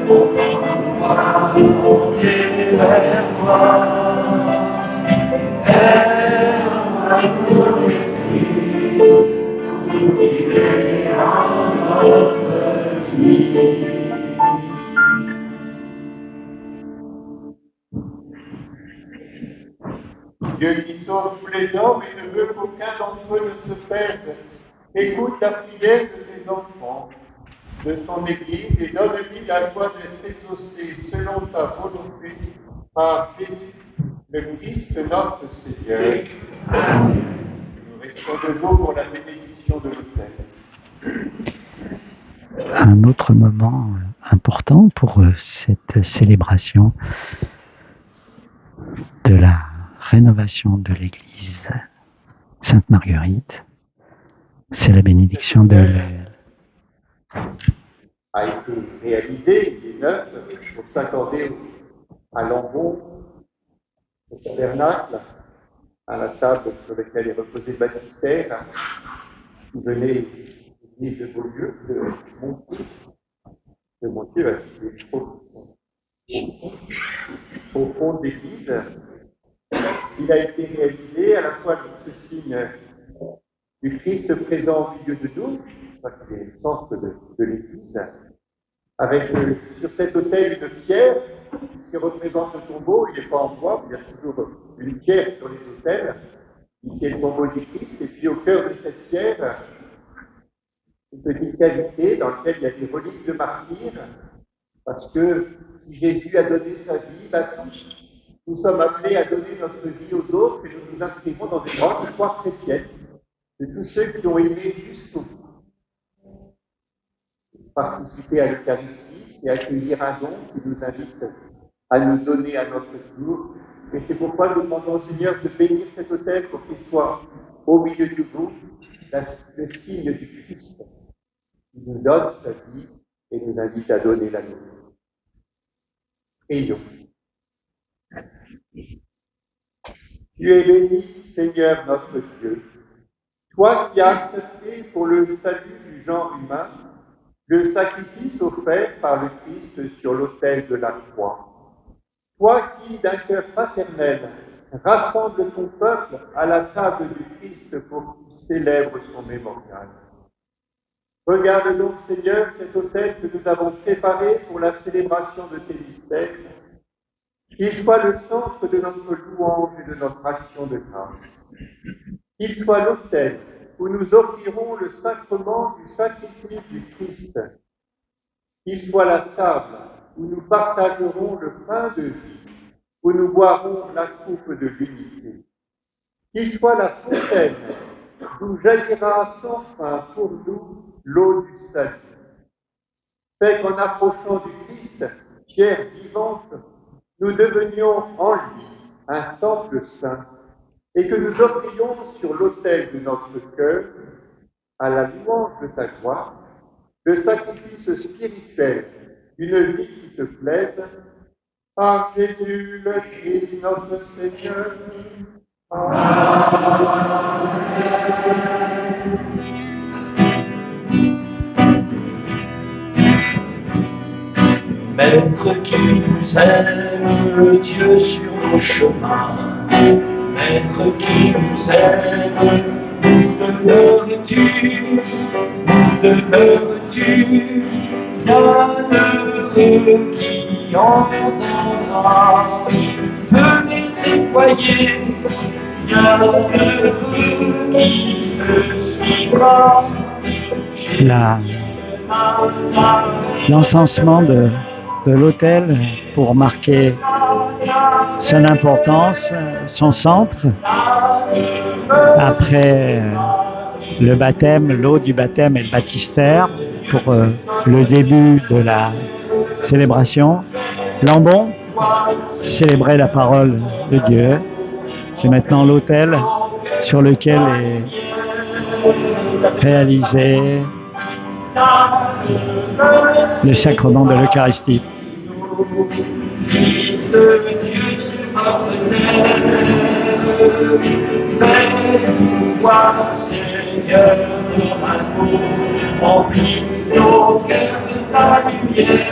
Speaker 4: entends nos voix monter vers toi. Envoie-nous ton esprit pour nous guider dans notre vie.
Speaker 3: Dieu qui sauve tous les hommes et ne veut qu'aucun d'entre eux ne se perde, écoute la prière de tes enfants, de ton Église, et donne-lui la joie d'être exaucé selon ta volonté par Jésus, le Christ notre Seigneur. Nous restons debout pour la bénédiction de l'autel.
Speaker 1: Un autre moment important pour cette célébration de la rénovation de l'église Sainte-Marguerite, c'est la bénédiction de l'autel.
Speaker 3: A été réalisé, il est neuf, pour s'accorder à l'ambon, au tabernacle, à la table sur laquelle est reposé le baptistère, qui venait de Beaulieu, de Montier, des chevaux qui sont au fond de l'église. Il a été réalisé à la fois le signe du Christ présent au milieu de nous, qui est le centre de l'église, avec sur cet autel une pierre qui représente le tombeau. Il n'est pas en bois, il y a toujours une pierre sur les autels, qui est le tombeau du Christ, et puis au cœur de cette pierre, une petite cavité dans laquelle il y a des reliques de martyrs, parce que si Jésus a donné sa vie, tous, nous sommes appelés à donner notre vie aux autres, et nous nous inscrivons dans une grande histoire chrétienne de tous ceux qui ont aimé jusqu'au bout. Participer à l'Eucharistie, c'est accueillir un don qui nous invite à nous donner à notre tour. Et c'est pourquoi nous demandons au Seigneur de bénir cet autel pour qu'il soit au milieu du groupe, le signe du Christ qui nous donne sa vie et nous invite à donner la nôtre. Prions. Tu es béni, Seigneur notre Dieu, toi qui as accepté pour le salut du genre humain le sacrifice offert par le Christ sur l'autel de la croix. Toi qui, d'un cœur fraternel, rassemble ton peuple à la table du Christ pour qu'il célèbre son mémorial. Regarde donc, Seigneur, cet autel que nous avons préparé pour la célébration de tes mystères, qu'il soit le centre de notre louange et de notre action de grâce. Qu'il soit l'autel où nous offrirons le sacrement du sacrifice du Christ. Qu'il soit la table où nous partagerons le pain de vie, où nous boirons la coupe de l'unité. Qu'il soit la fontaine d'où jaillira sans fin pour nous l'eau du salut. Fais qu'en approchant du Christ, pierre vivante, nous devenions en lui un temple saint, et que nous offrions sur l'autel de notre cœur, à la louange de ta gloire, le sacrifice spirituel d'une vie qui te plaise, par Jésus le Christ notre Seigneur.
Speaker 4: Maître qui nous aime, Dieu sur nos chemins, Maître qui nous aime, nous demeures-tu, malheureux qui entendra, venez s'éployer, bienheureux qui me suivra.
Speaker 1: L'encensement de l'autel pour marquer son importance, son centre. Après le baptême, l'eau du baptême et le baptistère pour le début de la célébration. L'ambon, célébrer la parole de Dieu. C'est maintenant l'autel sur lequel est réalisé le sacrement de l'Eucharistie.
Speaker 4: Fils de Dieu fais-nous voir, Seigneur, amour, remplis nos cœurs de ta lumière.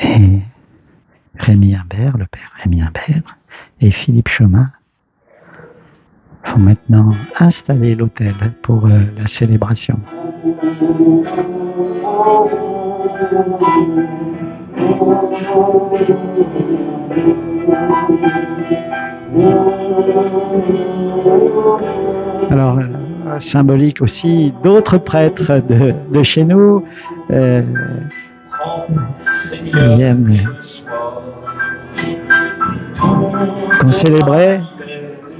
Speaker 1: Et Rémi Imbert, le père Rémi Imbert, et Philippe Chemin vont maintenant installer l'autel pour la célébration. Alors, symbolique aussi d'autres prêtres de chez nous viennent qu'on célébrait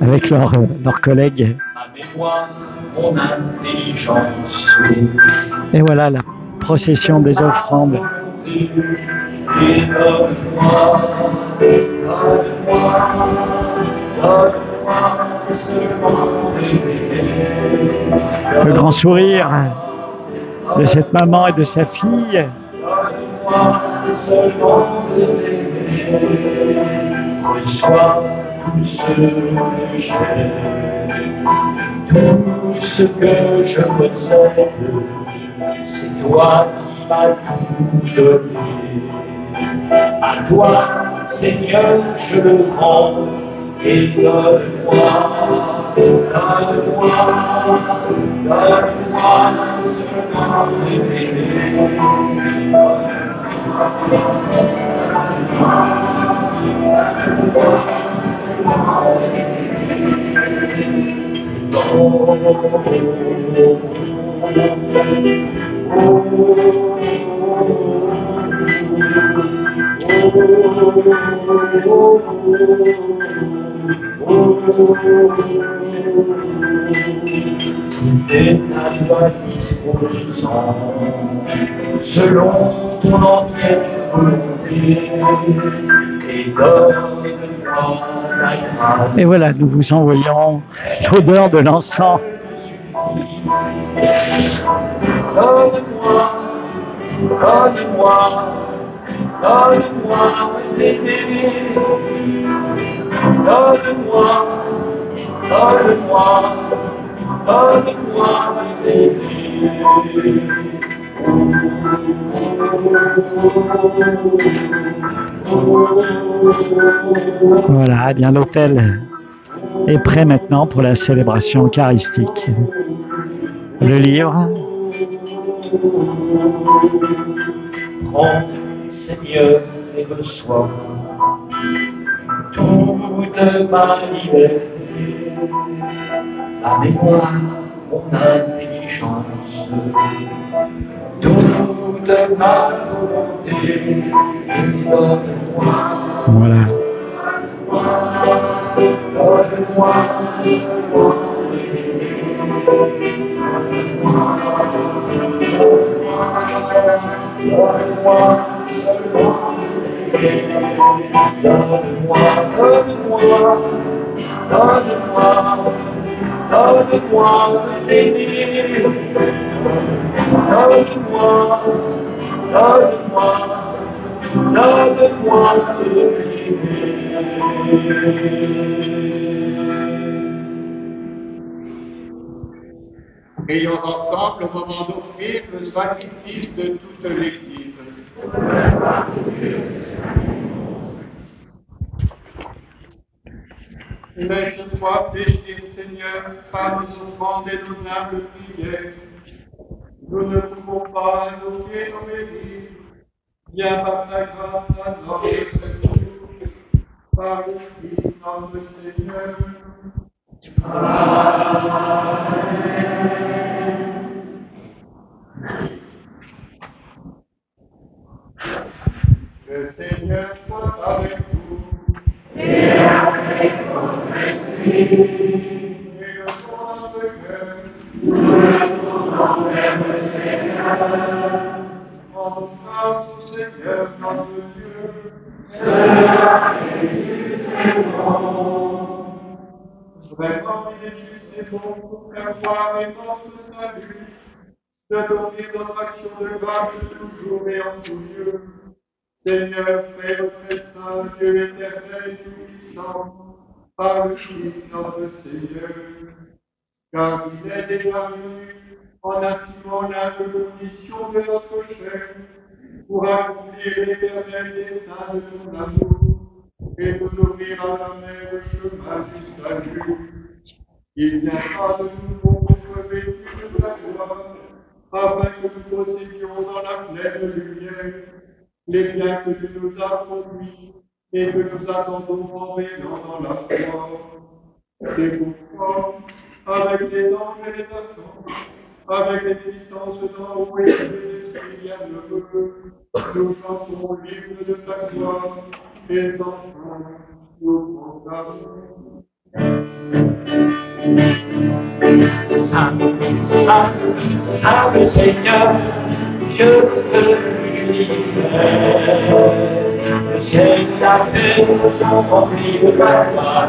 Speaker 1: avec leurs collègues. Et voilà la procession des offrandes. Le grand sourire de cette maman et de sa fille.
Speaker 4: Reçois tout ce que j'ai, tout ce que je possède, c'est toi qui m'as tout donné. À toi, Seigneur, je le rends, et donne-moi seulement de t'aimer. T'es à toi disposant, selon ton entière volonté, et donne-moi ta grâce.
Speaker 1: Et voilà, nous vous envoyons l'odeur de l'encens.
Speaker 4: Donne-moi d'aimer. Donne-moi d'aimer.
Speaker 1: Voilà, eh bien l'autel est prêt maintenant pour la célébration eucharistique. Le livre.
Speaker 4: Prends, Seigneur, et reçois toute ma liberté, ma mémoire, mon intelligence, toute ma volonté, et donne-moi.
Speaker 1: Voilà.
Speaker 4: Donne-moi seulement de t'aimer. Donne-moi seulement de t'aimer. Donne-moi de t'aimer. Donne-moi de t'aimer.
Speaker 3: Prions ensemble au moment d'offrir le sacrifice de toute l'Église. Laisse-moi pécher, Seigneur, par nos offrandes et nos humbles prières. Nous ne pouvons pas invoquer nos mérites. Viens par ta grâce à notre secours, par le Christ notre Seigneur. Le Seigneur soit avec vous. Et avec votre esprit. Et le notre cœur. Nous le tournons vers le Seigneur. Rendons grâce au Seigneur notre Dieu. Cela est juste et bon. Vraiment, il est juste et bon pour faire voir et notre salut, de donner notre action de grâce toujours et en tout lieu. Seigneur, Père très saint, Dieu éternel et tout-puissant, par le Christ notre Seigneur, car il est déjà venu en assumant l'humble condition de notre chair, pour accomplir l'éternel dessein de ton amour, et nous ouvrir à jamais le chemin du salut. Il viendra de nouveau pour revêtir de sa gloire, afin que nous possédions dans la pleine lumière les biens que tu nous as conduits et que nous attendons en veillant dans la foi. C'est pourquoi, avec les anges et les archanges, avec les puissances d'en haut et les esprits bienheureux, nous chantons l'hymne de ta gloire et enfin nous proclamons.
Speaker 4: Saint, Saint, Saint le Seigneur, Dieu de l'univers. Le ciel et la terre sont remplis de ta gloire.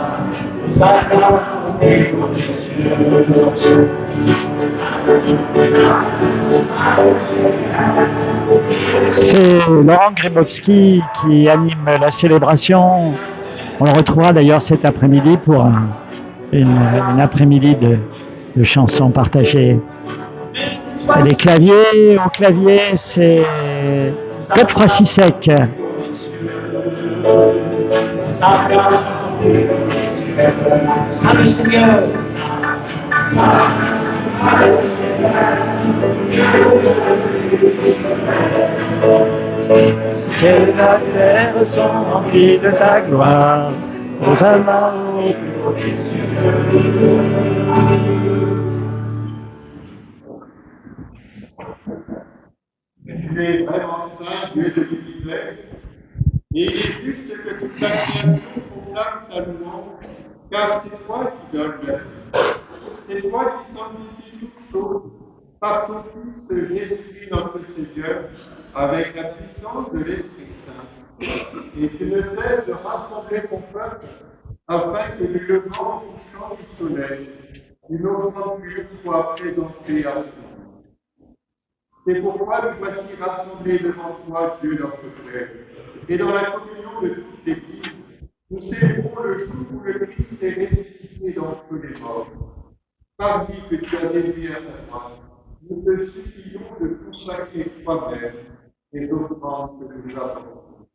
Speaker 4: Nous acclamons aux cieux.
Speaker 1: C'est Laurent Gribowski qui anime la célébration. On le retrouvera d'ailleurs cet après-midi pour une après-midi de chansons partagées. Et les claviers, au clavier, c'est Godefroy Sissek.
Speaker 4: Saint le Seigneur,
Speaker 1: Ciel et la terre sont remplis de ta gloire. Hosanna au plus haut des cieux.
Speaker 3: Tu es vraiment saint, Dieu de l'univers, et il est juste que toute la création proclame ta louange, car c'est toi qui donnes la vie. C'est toi qui sanctifies toutes choses par ton Fils Jésus-Christ notre Seigneur, avec la puissance de l'Esprit Saint. Et tu ne cesses de rassembler ton peuple afin que le levant du chant du soleil, une offrande pure soit présentée à toi. C'est pourquoi nous voici rassemblés devant toi, Dieu notre Père, et dans la communion de toute l'Église, nous célébrons le jour où le Christ est ressuscité d'entre les morts. Par lui que tu as élevé à ta droite, nous te supplions de consacrer toi-même les offrandes que nous apportons.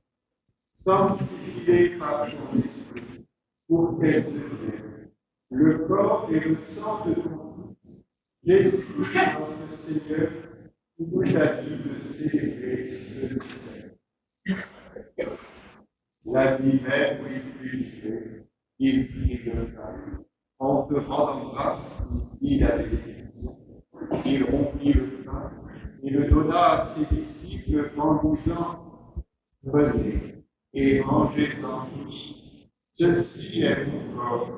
Speaker 3: Sanctifie-les par ton esprit, pour qu'elles deviennent le corps et le sang de ton Fils, Jésus-Christ notre Seigneur, qui nous a dit de célébrer ce mystère. La vie même, oui, purifiée, il prit le pain. En te rendant grâce, il a bénédiction. Il rompit le pain et le donna à ses disciples en disant: Prenez et mangez-en tous. Ceci est mon corps,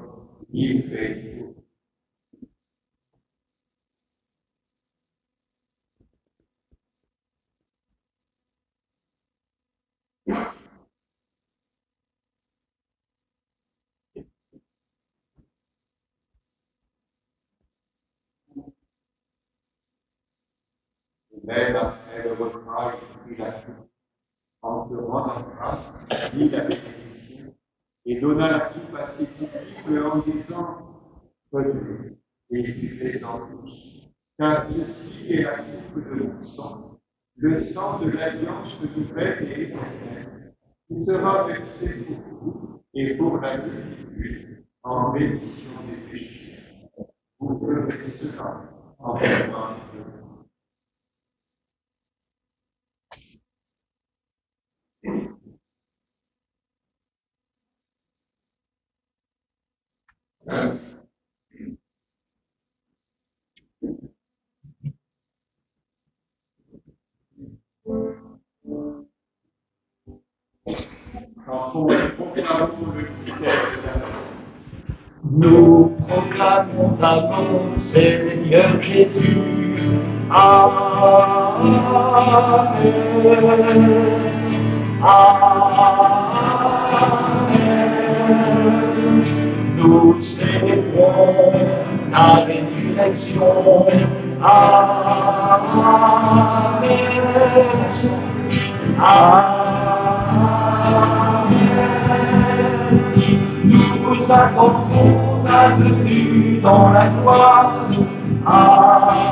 Speaker 3: il fait pour vous. Même après le repas, il prit la coupe. En te rendant grâce, il a bénédiction et donna la coupe à ses disciples en disant: Prenez et buvez-en tous, car ceci est la coupe de mon sang, le sang de l'alliance nouvelle et éternelle, qui sera versé pour vous et pour la multitude en rémission des péchés. Vous ferez cela en mémoire de moi.
Speaker 4: nous proclamons ta mort, Seigneur Jésus. Amen. Amen. Nous célébrons ta résurrection. Amen. Amen. Nous attendons ta venue dans la gloire. Amen.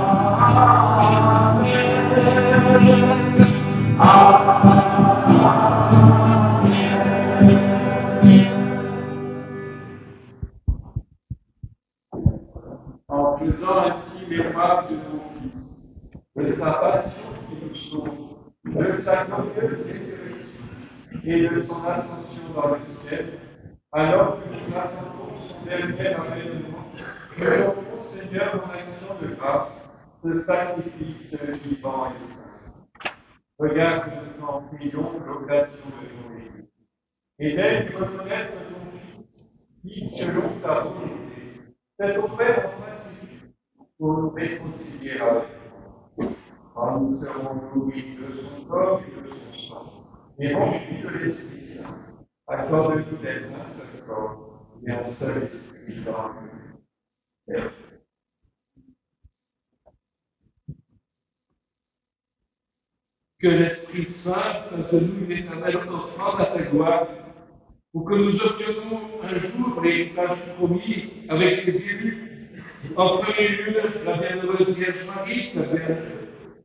Speaker 3: En faisant ainsi mémoire de ton Fils, de de sa passion qui nous sauve, de sa glorieuse résurrection et de son ascension dans le ciel, alors que nous attendons son dernier avènement, nous offrons, Seigneur, en action de grâce, ce sacrifice vivant et saint. Regarde, nous en prions, l'oblation de nos vies, et d'aide reconnaître ton Fils, qui, selon ta volonté, s'est offert en sacrifice pour nous réconcilier avec toi. Quand nous serons nourris de son corps et de son sang, et remplis de l'Esprit Saint, accorde-nous d'être un seul corps et un seul esprit dans le Père.
Speaker 8: Que l'Esprit Saint fasse de nous une éternelle offrande à ta gloire, pour que nous obtenions un jour l'héritage promis avec les élus, en premier lieu la bienheureuse Vierge Marie,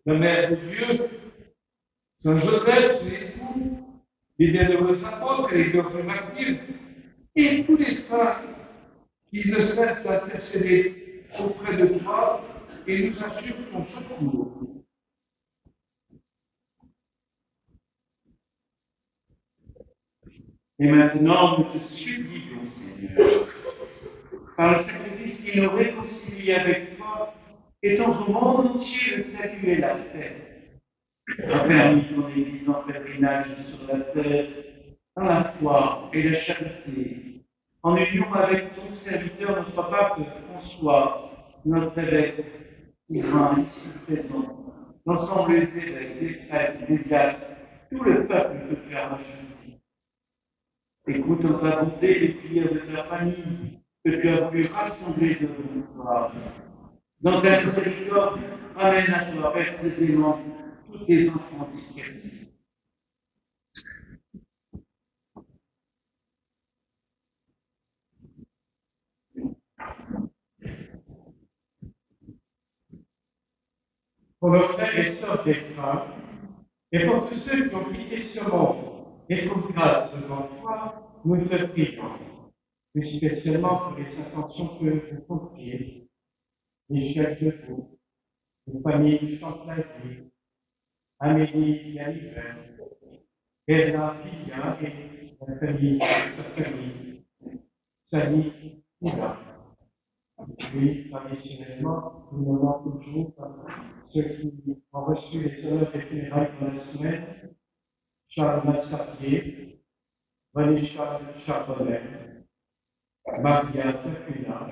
Speaker 8: la Mère de Dieu, Saint Joseph, son époux, les bienheureux apôtres et les glorieux martyrs, et tous les saints qui ne cessent d'intercéder auprès de toi et nous assurent ton secours.
Speaker 9: Et maintenant, nous te supplions, Seigneur, par le sacrifice qui nous réconcilie avec toi, étends au monde entier le salut et la paix. Affermis ton Église en pèlerinage sur la terre, dans la foi et la charité, en union avec ton serviteur, notre pape François, notre évêque, souverain ici présent, l'ensemble des évêques, des prêtres, des diacres, tout le peuple que tu as rachète. Écoute en ta bonté les prières de ta famille que tu as voulu rassembler devant toi. Dans ta miséricorde, amène à toi, Père précisément, tous tes enfants dispersés.
Speaker 2: Pour nos frères et sœurs défunts, et pour tous ceux qui ont quitté ce monde et trouvent grâce devant toi, nous te prions, plus spécialement pour les intentions que vous confiez, les chefs de vous, les familles qui chantent la vie, Amélie Galliver, Bernard Villa et la famille, sa famille, Sally Hila. Oui, traditionnellement, nous demandons toujours ceux qui ont reçu les honneurs des funérailles dans la semaine, Charles Massapier, René Charles Charbonnet, Maria Tafuna,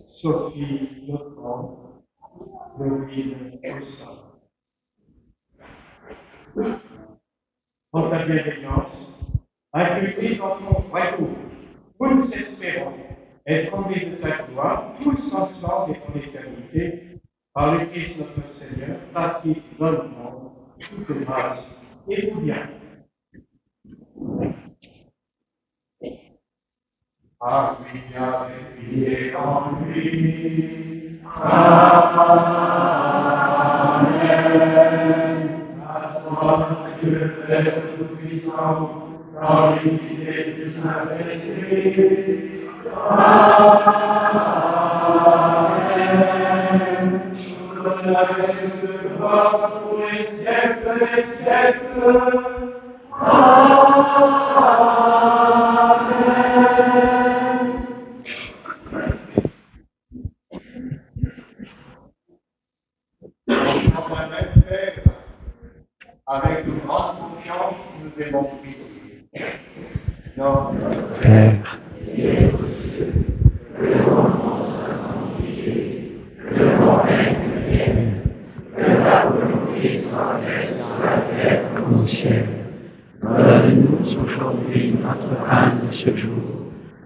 Speaker 2: Sophie Lefranc, Louise Cossa. En ta bienveillance, accueille dans ton royaume, où nous espérons être remplis de ta gloire, tous ensemble et pour l'éternité, par le Christ notre Seigneur, par qui dans le monde, toute grâce et tout bien. Amen. Et en lui. Amen. À toi, Dieu Père Tout-Puissant, dans l'unité du Saint-Esprit. Amen. Tout l'honneur et toute gloire pour les siècles des siècles. Amen.
Speaker 3: Notre même Père, avec une grande confiance, nous aimons prier. Notre
Speaker 1: Père, comme au ciel, donne-nous aujourd'hui notre pain de ce jour.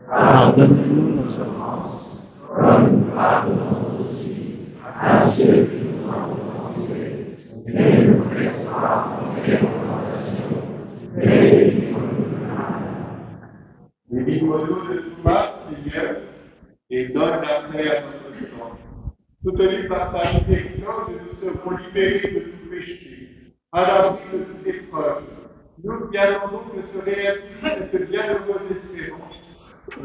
Speaker 1: Pardonne-nous nos offenses, comme nous pardonnons aussi à ceux qui nous ont offensés. Et ne nous laisse pas entrer en tentation, mais délivre-nous du mal.
Speaker 3: Délivre-nous de tout mal, Seigneur, et donne la paix à notre temps. Soutenus par ta miséricorde, nous serons libérés de tout péché, à l'abri de toute épreuve. Nous qui attendons que se réalise cette bienheureuse espérance,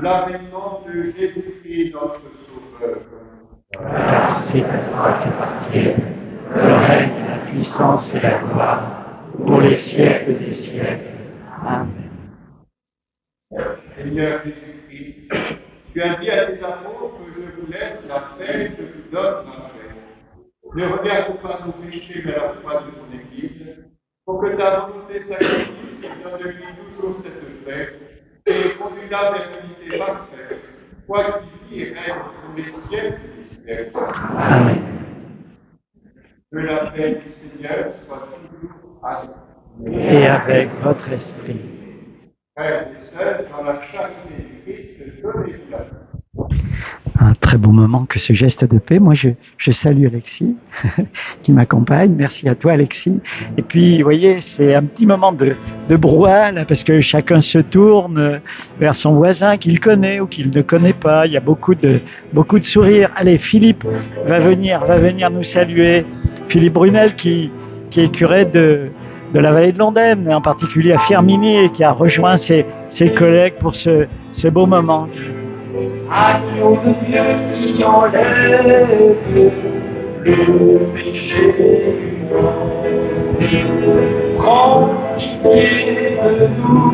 Speaker 3: l'avènement de Jésus-Christ, notre Sauveur.
Speaker 1: Merci de toi qui partir, le règne puissance et la gloire, pour les siècles des siècles. Amen.
Speaker 3: Seigneur Jésus-Christ, tu as dit à tes apôtres que je vous laisse la paix, je vous donne la paix. Ne regarde pas nos péchés, mais la foi de ton Église, pour que ta volonté s'accomplisse et donne-lui toujours cette paix, et conduis-la vers l'unité parfaite, toi qui vis et règnes pour les siècles des siècles.
Speaker 1: Amen.
Speaker 3: Que la paix du Seigneur soit toujours avec vous.
Speaker 1: Et avec votre esprit.
Speaker 3: Frères et sœurs, dans la charité du Christ, donnez-vous la paix.
Speaker 1: Un très beau moment que ce geste de paix. Moi, je salue Alexis qui m'accompagne. Merci à toi, Alexis. Et puis, vous voyez, c'est un petit moment de brouhaha, là, parce que chacun se tourne vers son voisin qu'il connaît ou qu'il ne connaît pas. Il y a beaucoup de sourires. Allez, Philippe va venir nous saluer. Philippe Brunel qui est curé de la vallée de l'Ondaine, en particulier à Firminy, et qui a rejoint ses collègues pour ce beau moment.
Speaker 4: Agneau de Dieu qui enlève le péché du monde. Prends pitié de nous,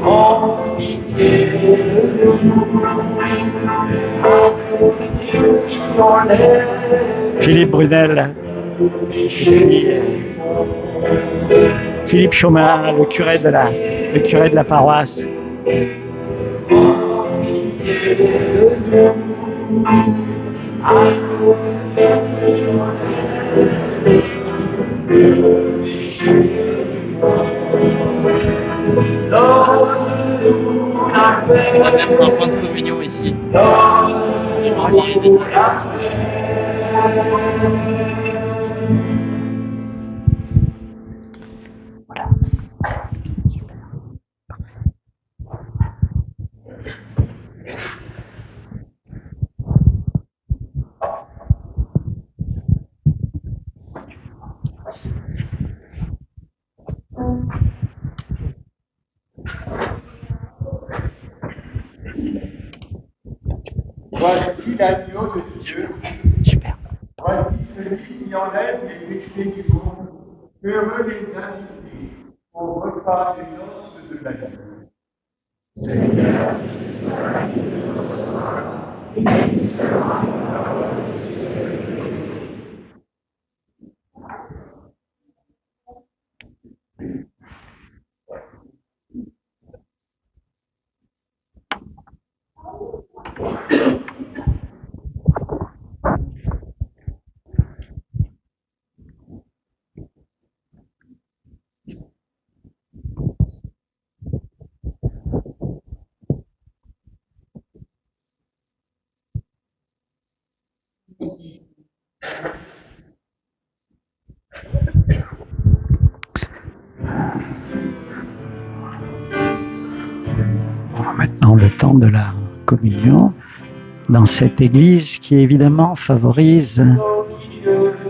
Speaker 4: prends pitié de nous. Agneau de Dieu qui enlève
Speaker 1: Philippe Brunel, Philippe Chaumin, le curé de la paroisse.
Speaker 10: On va mettre un point de communion ici. C'est gentil.
Speaker 3: Voici l'agneau de Dieu.
Speaker 1: Super.
Speaker 3: Voici celui qui enlève les péchés du monde. Heureux les invités au repas des noces de l'agneau. Seigneur,
Speaker 1: Maintenant, le temps de la communion dans cette église qui évidemment favorise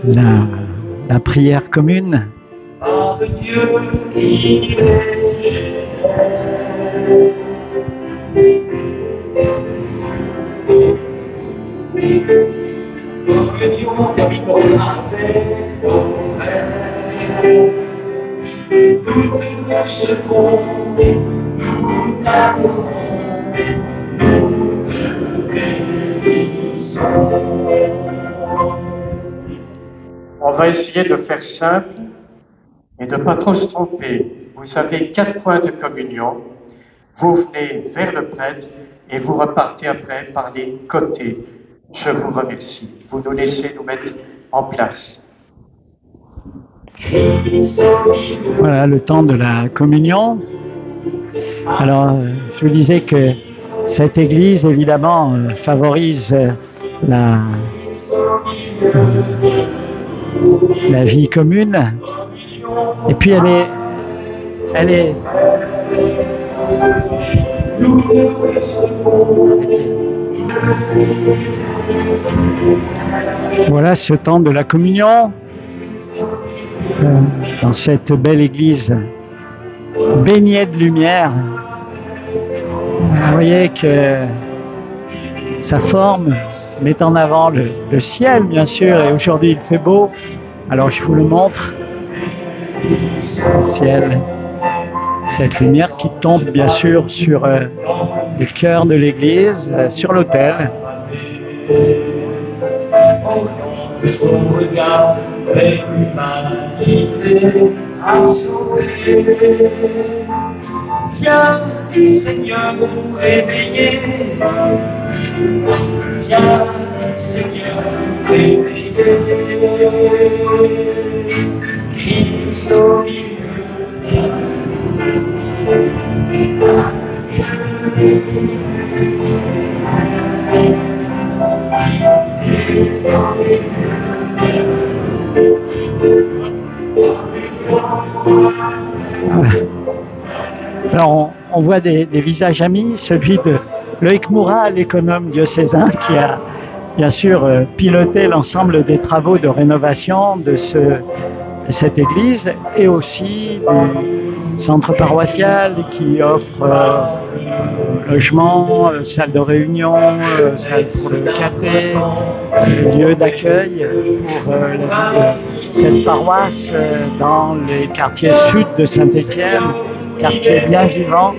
Speaker 1: la prière commune.
Speaker 4: par le Dieu qui est communion terminons avec nos frères. Nous secondes, nous t'adorons, nous te bénissons.
Speaker 2: On va essayer de faire simple et de ne pas trop se tromper. Vous avez 4 points de communion. Vous venez vers le prêtre et vous repartez après par les côtés. Je vous remercie. Vous nous laissez nous mettre en place.
Speaker 1: Voilà le temps de la communion. Alors, je vous disais que cette église, évidemment, favorise la vie commune. Et puis, elle est voilà ce temps de la communion dans cette belle église baignée de lumière. Vous voyez que sa forme met en avant le ciel, bien sûr, et aujourd'hui il fait beau, Alors je vous le montre. Ciel. Cette lumière qui tombe bien sûr sur le cœur de l'église, sur l'autel.
Speaker 4: Son regard avec l'humanité à sauver. Viens, Seigneur, nous réveiller. Viens, Seigneur, nous réveiller. Christ au milieu.
Speaker 1: Alors on voit des visages amis, celui de Loïc Mourat, l'économe diocésain, qui a bien sûr piloté l'ensemble des travaux de rénovation de cette église, et aussi du centre paroissial qui offre logement, salle de réunion, salle pour le caté, lieu d'accueil pour la vie de cette paroisse dans les quartiers sud de Saint-Étienne, quartier bien vivant.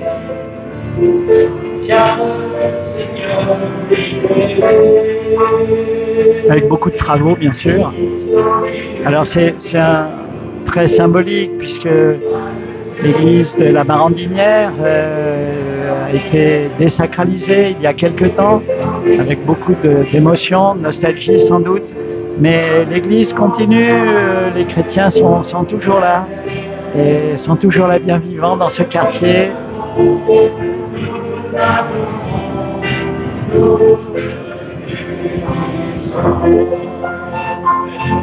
Speaker 1: Avec beaucoup de travaux, bien sûr. Alors c'est très symbolique puisque l'église de la Marandinière a été désacralisée il y a quelque temps, avec beaucoup d'émotion, de nostalgie sans doute. Mais l'église continue, les chrétiens sont toujours là, et sont toujours là bien vivants dans ce quartier.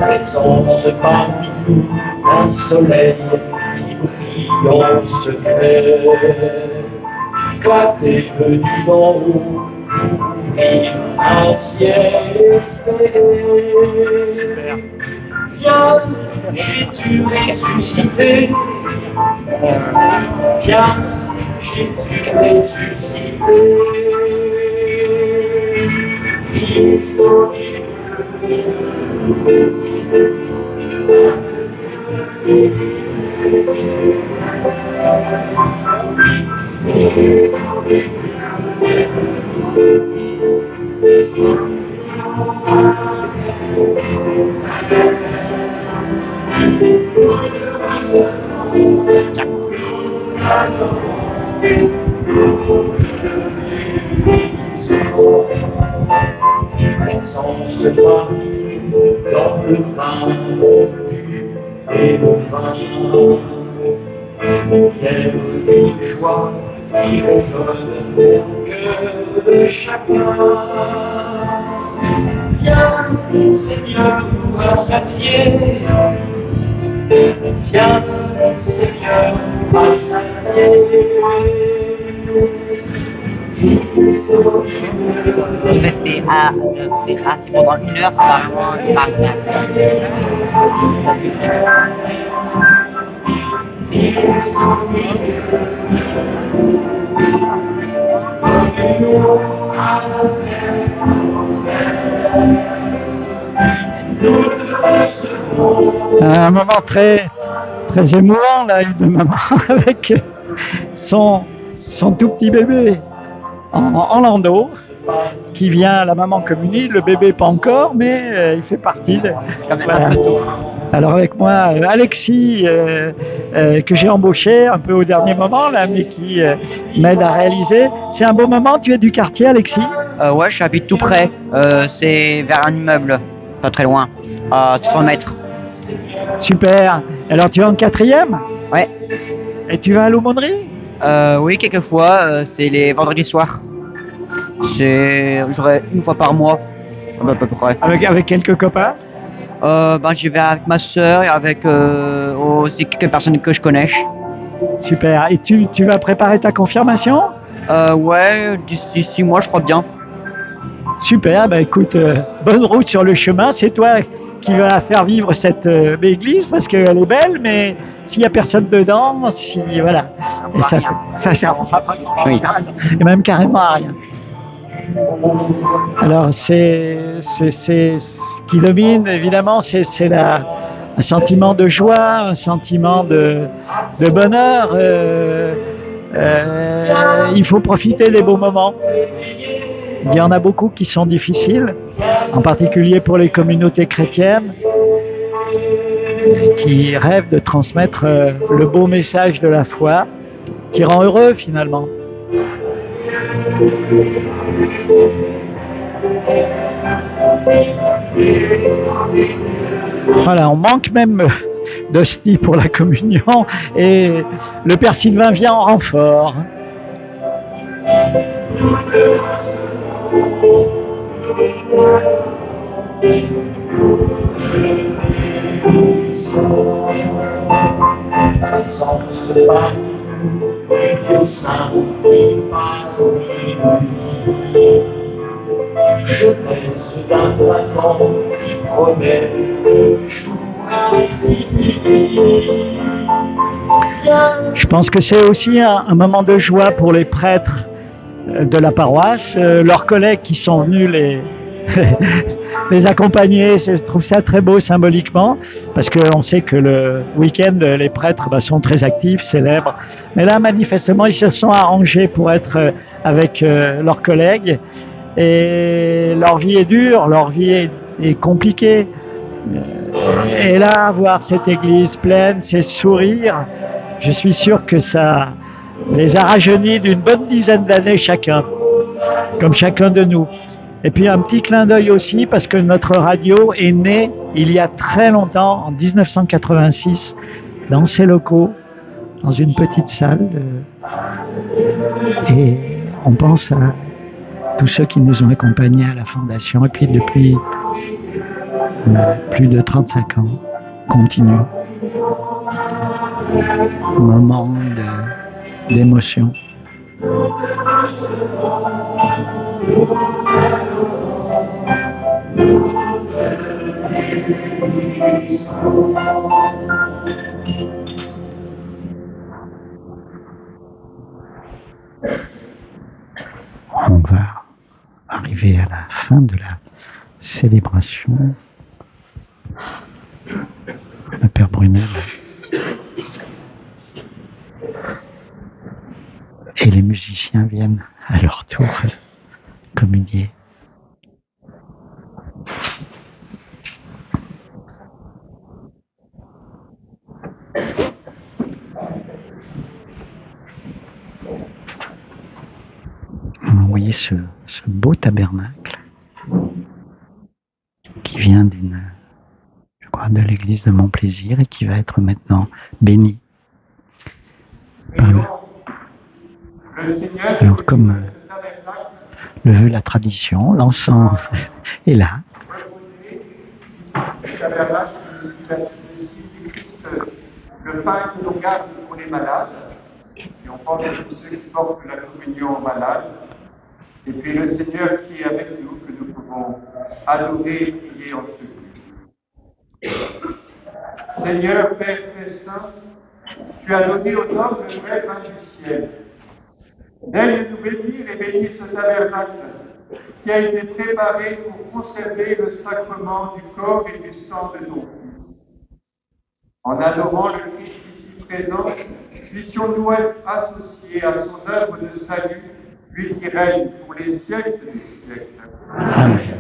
Speaker 4: Présence parmi nous, un soleil qui brille en secret. Toi t'es venu d'en haut, ouvrir un ciel espéré. Viens, Jésus ressuscité. Viens, Jésus ressuscité. Christ au milieu. Présence parmi dans le vin et le vin, lumière et joie qui rayonne au cœur de chacun. Viens, Seigneur, nous rassasier. Viens, Seigneur, nous rassasier.
Speaker 10: Rester assis pendant 1 heure, c'est pas vraiment pas bien.
Speaker 1: Un moment très émouvant là de maman avec son tout petit bébé en landau qui vient, la maman communie, le bébé pas encore, mais il fait partie de...
Speaker 10: C'est quand même un photo.
Speaker 1: Alors avec moi, Alexis, que j'ai embauché un peu au dernier moment, là, mais qui m'aide à réaliser. C'est un beau moment, tu es du quartier, Alexis?
Speaker 10: Ouais, j'habite tout près. C'est vers un immeuble, pas très loin, à 100 mètres.
Speaker 1: Super. Alors tu es en 4e?
Speaker 10: Ouais.
Speaker 1: Et tu vas à l'aumônerie?
Speaker 10: Oui, quelquefois, c'est les vendredis soirs. J'aurais 1 fois par mois, à peu près.
Speaker 1: Avec quelques copains?
Speaker 10: J'y vais avec ma soeur et avec aussi quelques personnes que je connais.
Speaker 1: Super. Et tu vas préparer ta confirmation?
Speaker 10: Ouais, d'ici 6 mois, je crois bien.
Speaker 1: Super. Bah écoute, bonne route sur le chemin. C'est toi qui va faire vivre cette église parce qu'elle est belle, mais s'il n'y a personne dedans, voilà, et ça sert à
Speaker 10: Oui.
Speaker 1: et même carrément à rien. Alors c'est ce qui domine évidemment, c'est un sentiment de joie, un sentiment de bonheur. Il faut profiter des beaux moments. Il y en a beaucoup qui sont difficiles, en particulier pour les communautés chrétiennes, qui rêvent de transmettre le beau message de la foi, qui rend heureux finalement. Voilà, on manque même d'hostie pour la communion et le Père Sylvain vient en renfort.
Speaker 4: Jeunesse d'un printemps qui promet jour infini.
Speaker 1: Je pense que c'est aussi un moment de joie pour les prêtres de la paroisse, leurs collègues qui sont venus les accompagner. Je trouve ça très beau symboliquement, parce qu'on sait que le week-end, les prêtres sont très actifs, célèbres. Mais là, manifestement, ils se sont arrangés pour être avec leurs collègues. Et leur vie est dure, leur vie est compliquée. Et là, voir cette église pleine, ces sourires, je suis sûr que ça les a rajeunis d'une bonne dizaine d'années chacun, comme chacun de nous. Et puis un petit clin d'œil aussi, parce que notre radio est née il y a très longtemps, en 1986, dans ces locaux, dans une petite salle. Et on pense à tous ceux qui nous ont accompagnés à la fondation, et puis depuis plus de 35 ans, continue. Moment d'émotion. On va arriver à la fin de la célébration. Le Père Brunel et les musiciens viennent à leur tour communier. Vous voyez ce beau tabernacle qui vient de l'église de Montplaisir et qui va être maintenant béni par alors comme le veut la tradition, l'encens est là.
Speaker 3: Le tabernacle, c'est le Christ, le pain que l'on garde pour les malades, et on pense à tous ceux qui portent la communion aux malades, et puis le Seigneur qui est avec nous, que nous pouvons adorer et prier en ce lieu. Seigneur, Père très saint, tu as donné aux hommes le vrai pain du ciel. Daigne nous bénir et bénir ce tabernacle qui a été préparé pour conserver le sacrement du corps et du sang de ton Fils. En adorant le Christ ici présent, puissions-nous être associés à son œuvre de salut, lui qui règne pour les siècles des siècles.
Speaker 1: Amen.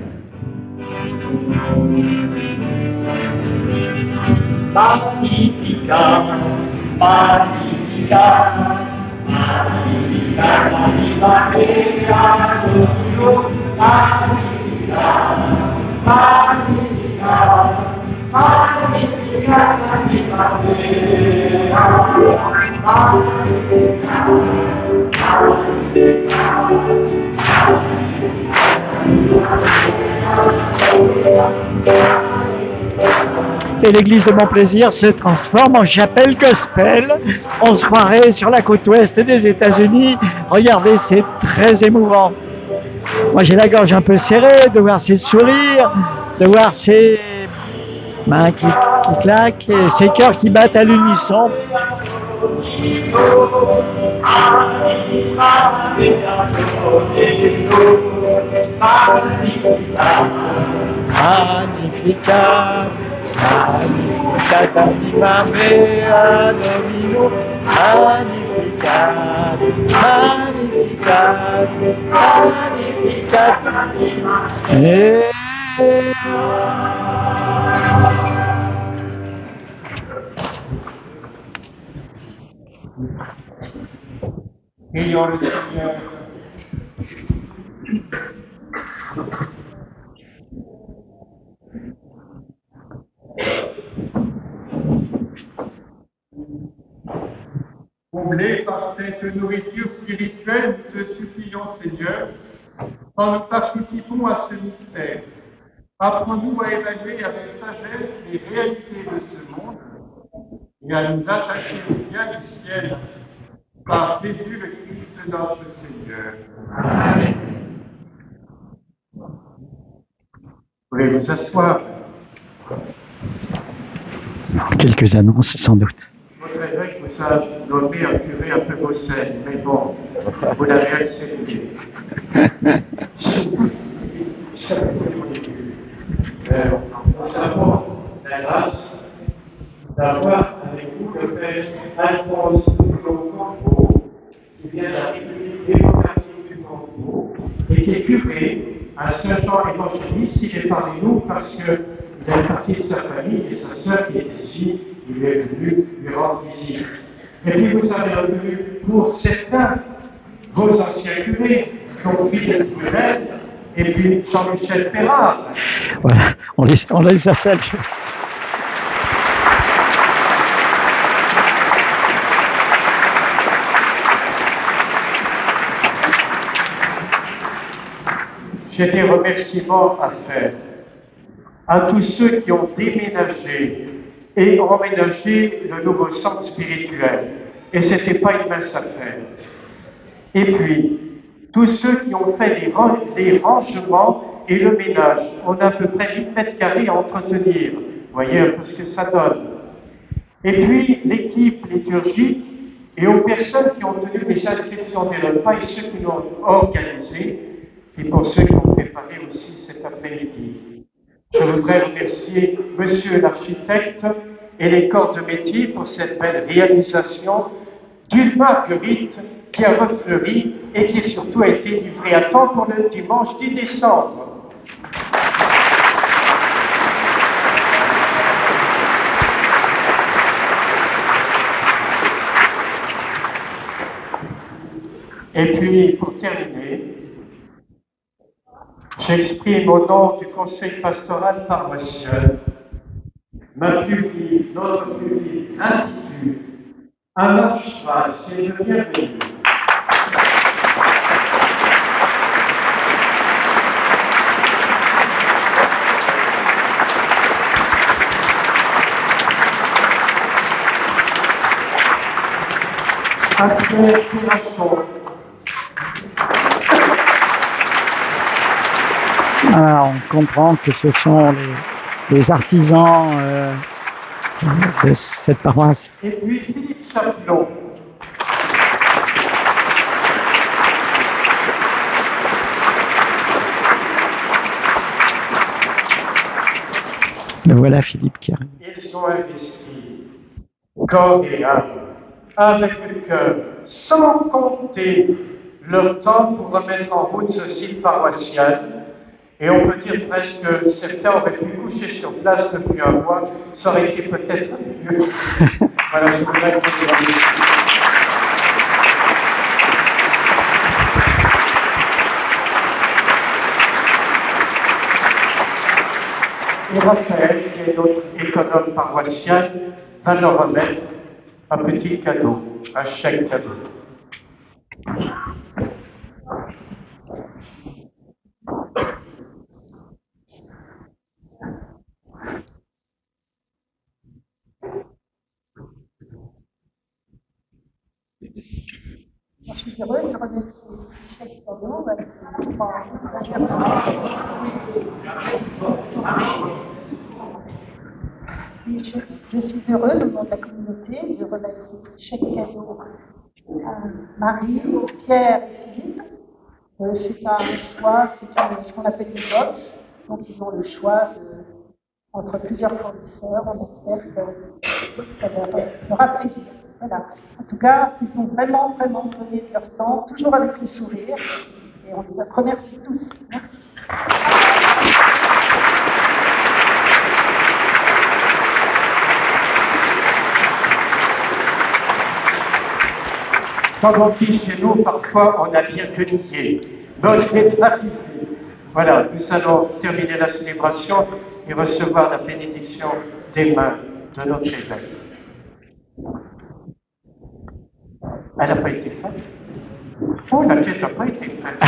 Speaker 4: Magnificat, Magnificat, Magnificat, Magnificat, Magnificat, Magnificat, Magnificat,
Speaker 1: Et l'église de Montplaisir se transforme en chapelle gospel. On se croirait sur la côte ouest des États-Unis. Regardez, c'est très émouvant. Moi, j'ai la gorge un peu serrée de voir ces sourires, de voir ces mains qui claquent, et ces cœurs qui battent à l'unisson. Magnificat, Magnificat, magnificat anima mea Domino, magnificat, magnificat, magnificat anima mea.
Speaker 3: Prions le Seigneur. Comblés par cette nourriture spirituelle, nous te supplions, Seigneur, quand nous participons à ce mystère. Apprends-nous à évaluer avec sagesse les réalités de ce monde et à nous attacher au bien du ciel par Jésus le Christ notre Seigneur. Amen. Vous pouvez vous asseoir.
Speaker 1: Quelques annonces sans doute.
Speaker 3: Votre évêque vous a nommé un curé un peu Bruxelles, mais bon, vous l'avez accepté. Nous avons la grâce d'avoir avec vous le Père Alphonse Congo, qui vient de la République démocratique du Congo et qui est curé à Saint-Jean-Évangéliste. Il est parmi nous parce qu'il est partie de sa famille et sa sœur qui est ici, il est venu lui rendre visite. Et puis vous avez retenu pour certains vos anciens curés, Jean-Philippe Burel et puis Jean-Michel Perrard.
Speaker 1: Voilà, on les a salués.
Speaker 2: J'ai des remerciements à faire à tous ceux qui ont déménagé et emménagé le nouveau centre spirituel. Et ce n'était pas une mince affaire. Et puis, tous ceux qui ont fait les rangements et le ménage. On a à peu près 8 mètres carrés à entretenir. Vous voyez un peu ce que ça donne. Et puis, l'équipe liturgique et aux personnes qui ont tenu les inscriptions des repas et ceux qui l'ont organisé, et pour ceux qui ont préparé aussi cet après-midi. Je voudrais remercier Monsieur l'architecte et les corps de métier pour cette belle réalisation d'une marguerite qui a refleuri et qui surtout a été livrée à temps pour le dimanche 10 décembre. Et puis, pour terminer, j'exprime au nom du conseil pastoral paroissial notre public, gratitude à notre cheval, c'est le bienvenu. Après Pirachon.
Speaker 1: Alors, on comprend que ce sont les artisans de cette paroisse.
Speaker 2: Et puis Philippe Chaplot.
Speaker 1: Le voilà Philippe qui arrive.
Speaker 2: Ils ont investi corps et âme, avec le cœur, sans compter leur temps pour remettre en route ce site paroissial. Et on peut dire presque que certains auraient pu coucher sur place depuis un mois, ça aurait été peut-être mieux. Voilà, je voudrais vous remercier. Et Raphaël, qui est notre économe paroissial, va leur remettre un petit cadeau, un chèque cadeau.
Speaker 11: Je suis heureuse de remercier Michel Cadeau Je suis heureuse au nom de la communauté de remettre ce chèque cadeau à Marie, Pierre et Philippe. C'est un choix, ce qu'on appelle une box. Donc ils ont le choix entre plusieurs fournisseurs. On espère que ça leur fera plaisir. Voilà. En tout cas, ils ont vraiment, vraiment donné de leur temps, toujours avec le sourire. Et on les remercie tous. Merci.
Speaker 2: Comme on dit chez nous, parfois on a bien que nié. Notre est arrivé. Voilà, nous allons terminer la célébration et recevoir la bénédiction des mains de notre évêque. Elle n'a pas été faite. Oh, la quête n'a pas été faite.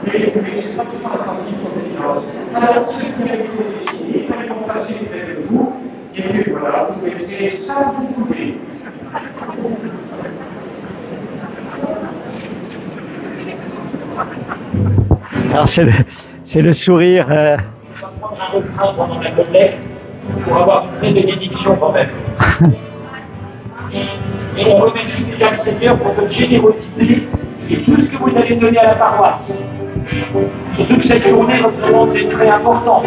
Speaker 2: Mais c'est pas toujours attentif aux évidences. Alors, ceux qui avaient été dessinés, ils vont passer près de vous, et puis voilà, vous mettez ça où vous voulez.
Speaker 1: Alors c'est le sourire.
Speaker 4: On va prendre un refrain pendant la collecte pour avoir une vraie bénédiction quand même. Et on remercie déjà le Seigneur pour votre générosité et tout ce que vous avez donné à la paroisse. Surtout que cette journée représente des traits importants.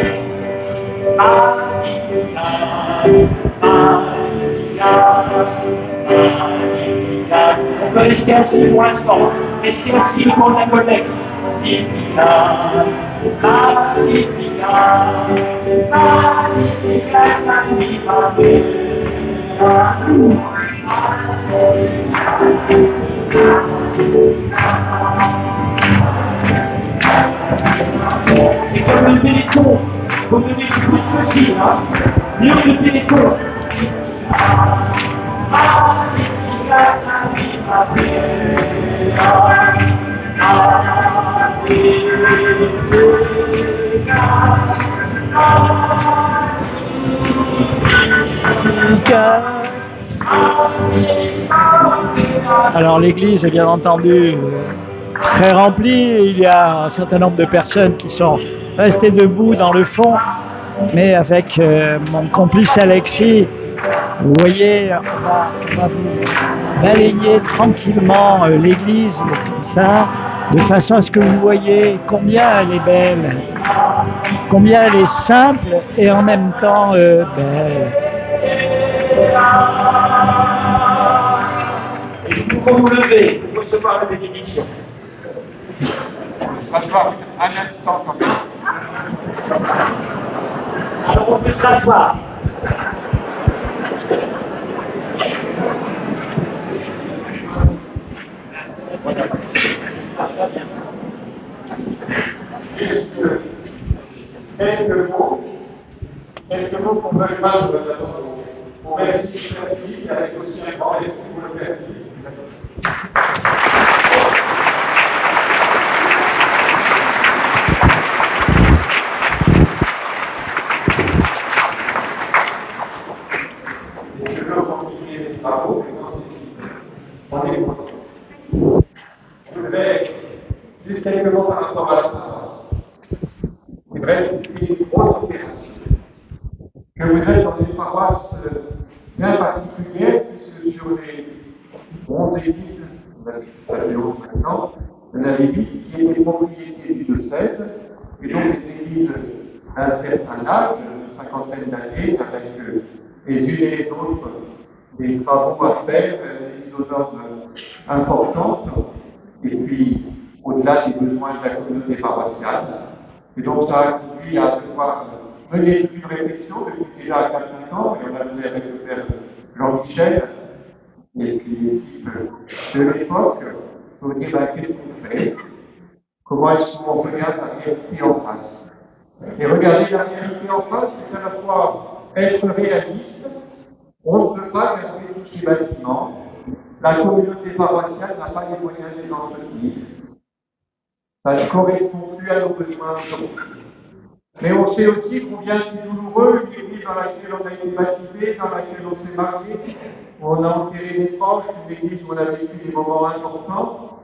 Speaker 4: On peut rester assis pour l'instant. Restez assis pour la collecte. Magnificat, Magnificat, Magnificat, Magnificat. C'est comme le téléthon, il faut donner le plus possible, hein. Mieux que le téléthon.
Speaker 1: Alors l'église est bien entendu très remplie, il y a un certain nombre de personnes qui sont restées debout dans le fond, mais avec mon complice Alexis, vous voyez, on va vous balayer tranquillement l'église comme ça, de façon à ce que vous voyez combien elle est belle, combien elle est simple et en même temps belle.
Speaker 4: Et nous pouvons nous lever pour recevoir la bénédiction.
Speaker 3: On va voir un instant quand même.
Speaker 4: Alors on peut s'asseoir.
Speaker 3: Juste quelques mots pour me joindre d'abord au merci du Père Philippe, avec aussi un grand merci pour le Père Philippe. Et que l'on continue les travaux, maintenant c'est fini. On est content. Je voudrais juste quelques mots par rapport à la paroisse. C'est vrai que c'est une grosse opération. Que vous êtes dans une paroisse bien particulière, puisque sur les 11 églises, vous avez l'autre maintenant, il y en avait 8 qui étaient propriétés du diocèse, et donc les églises d'un certain âge, une cinquantaine d'années, avec les unes et les autres des travaux à faire, des mises aux normes importantes, et puis au-delà des besoins de la communauté paroissiale. Et donc ça a conduit à devoir mener toute une réflexion depuis déjà à 4-5 ans, et on a mené avec le père Jean-Michel, et puis l'équipe de l'époque, pour dire qu'est-ce qu'on fait, comment est-ce qu'on regarde la réalité en face. Et regarder la réalité en face, c'est à la fois être réaliste, on ne peut pas garder tous ces bâtiments, la communauté paroissiale n'a pas les moyens de les entretenir. Ça ne correspond plus à nos besoins aujourd'hui. Mais on sait aussi combien c'est douloureux une église dans laquelle on a été baptisé, dans laquelle on s'est marié, où on a enterré des proches, une église où on a vécu des moments importants,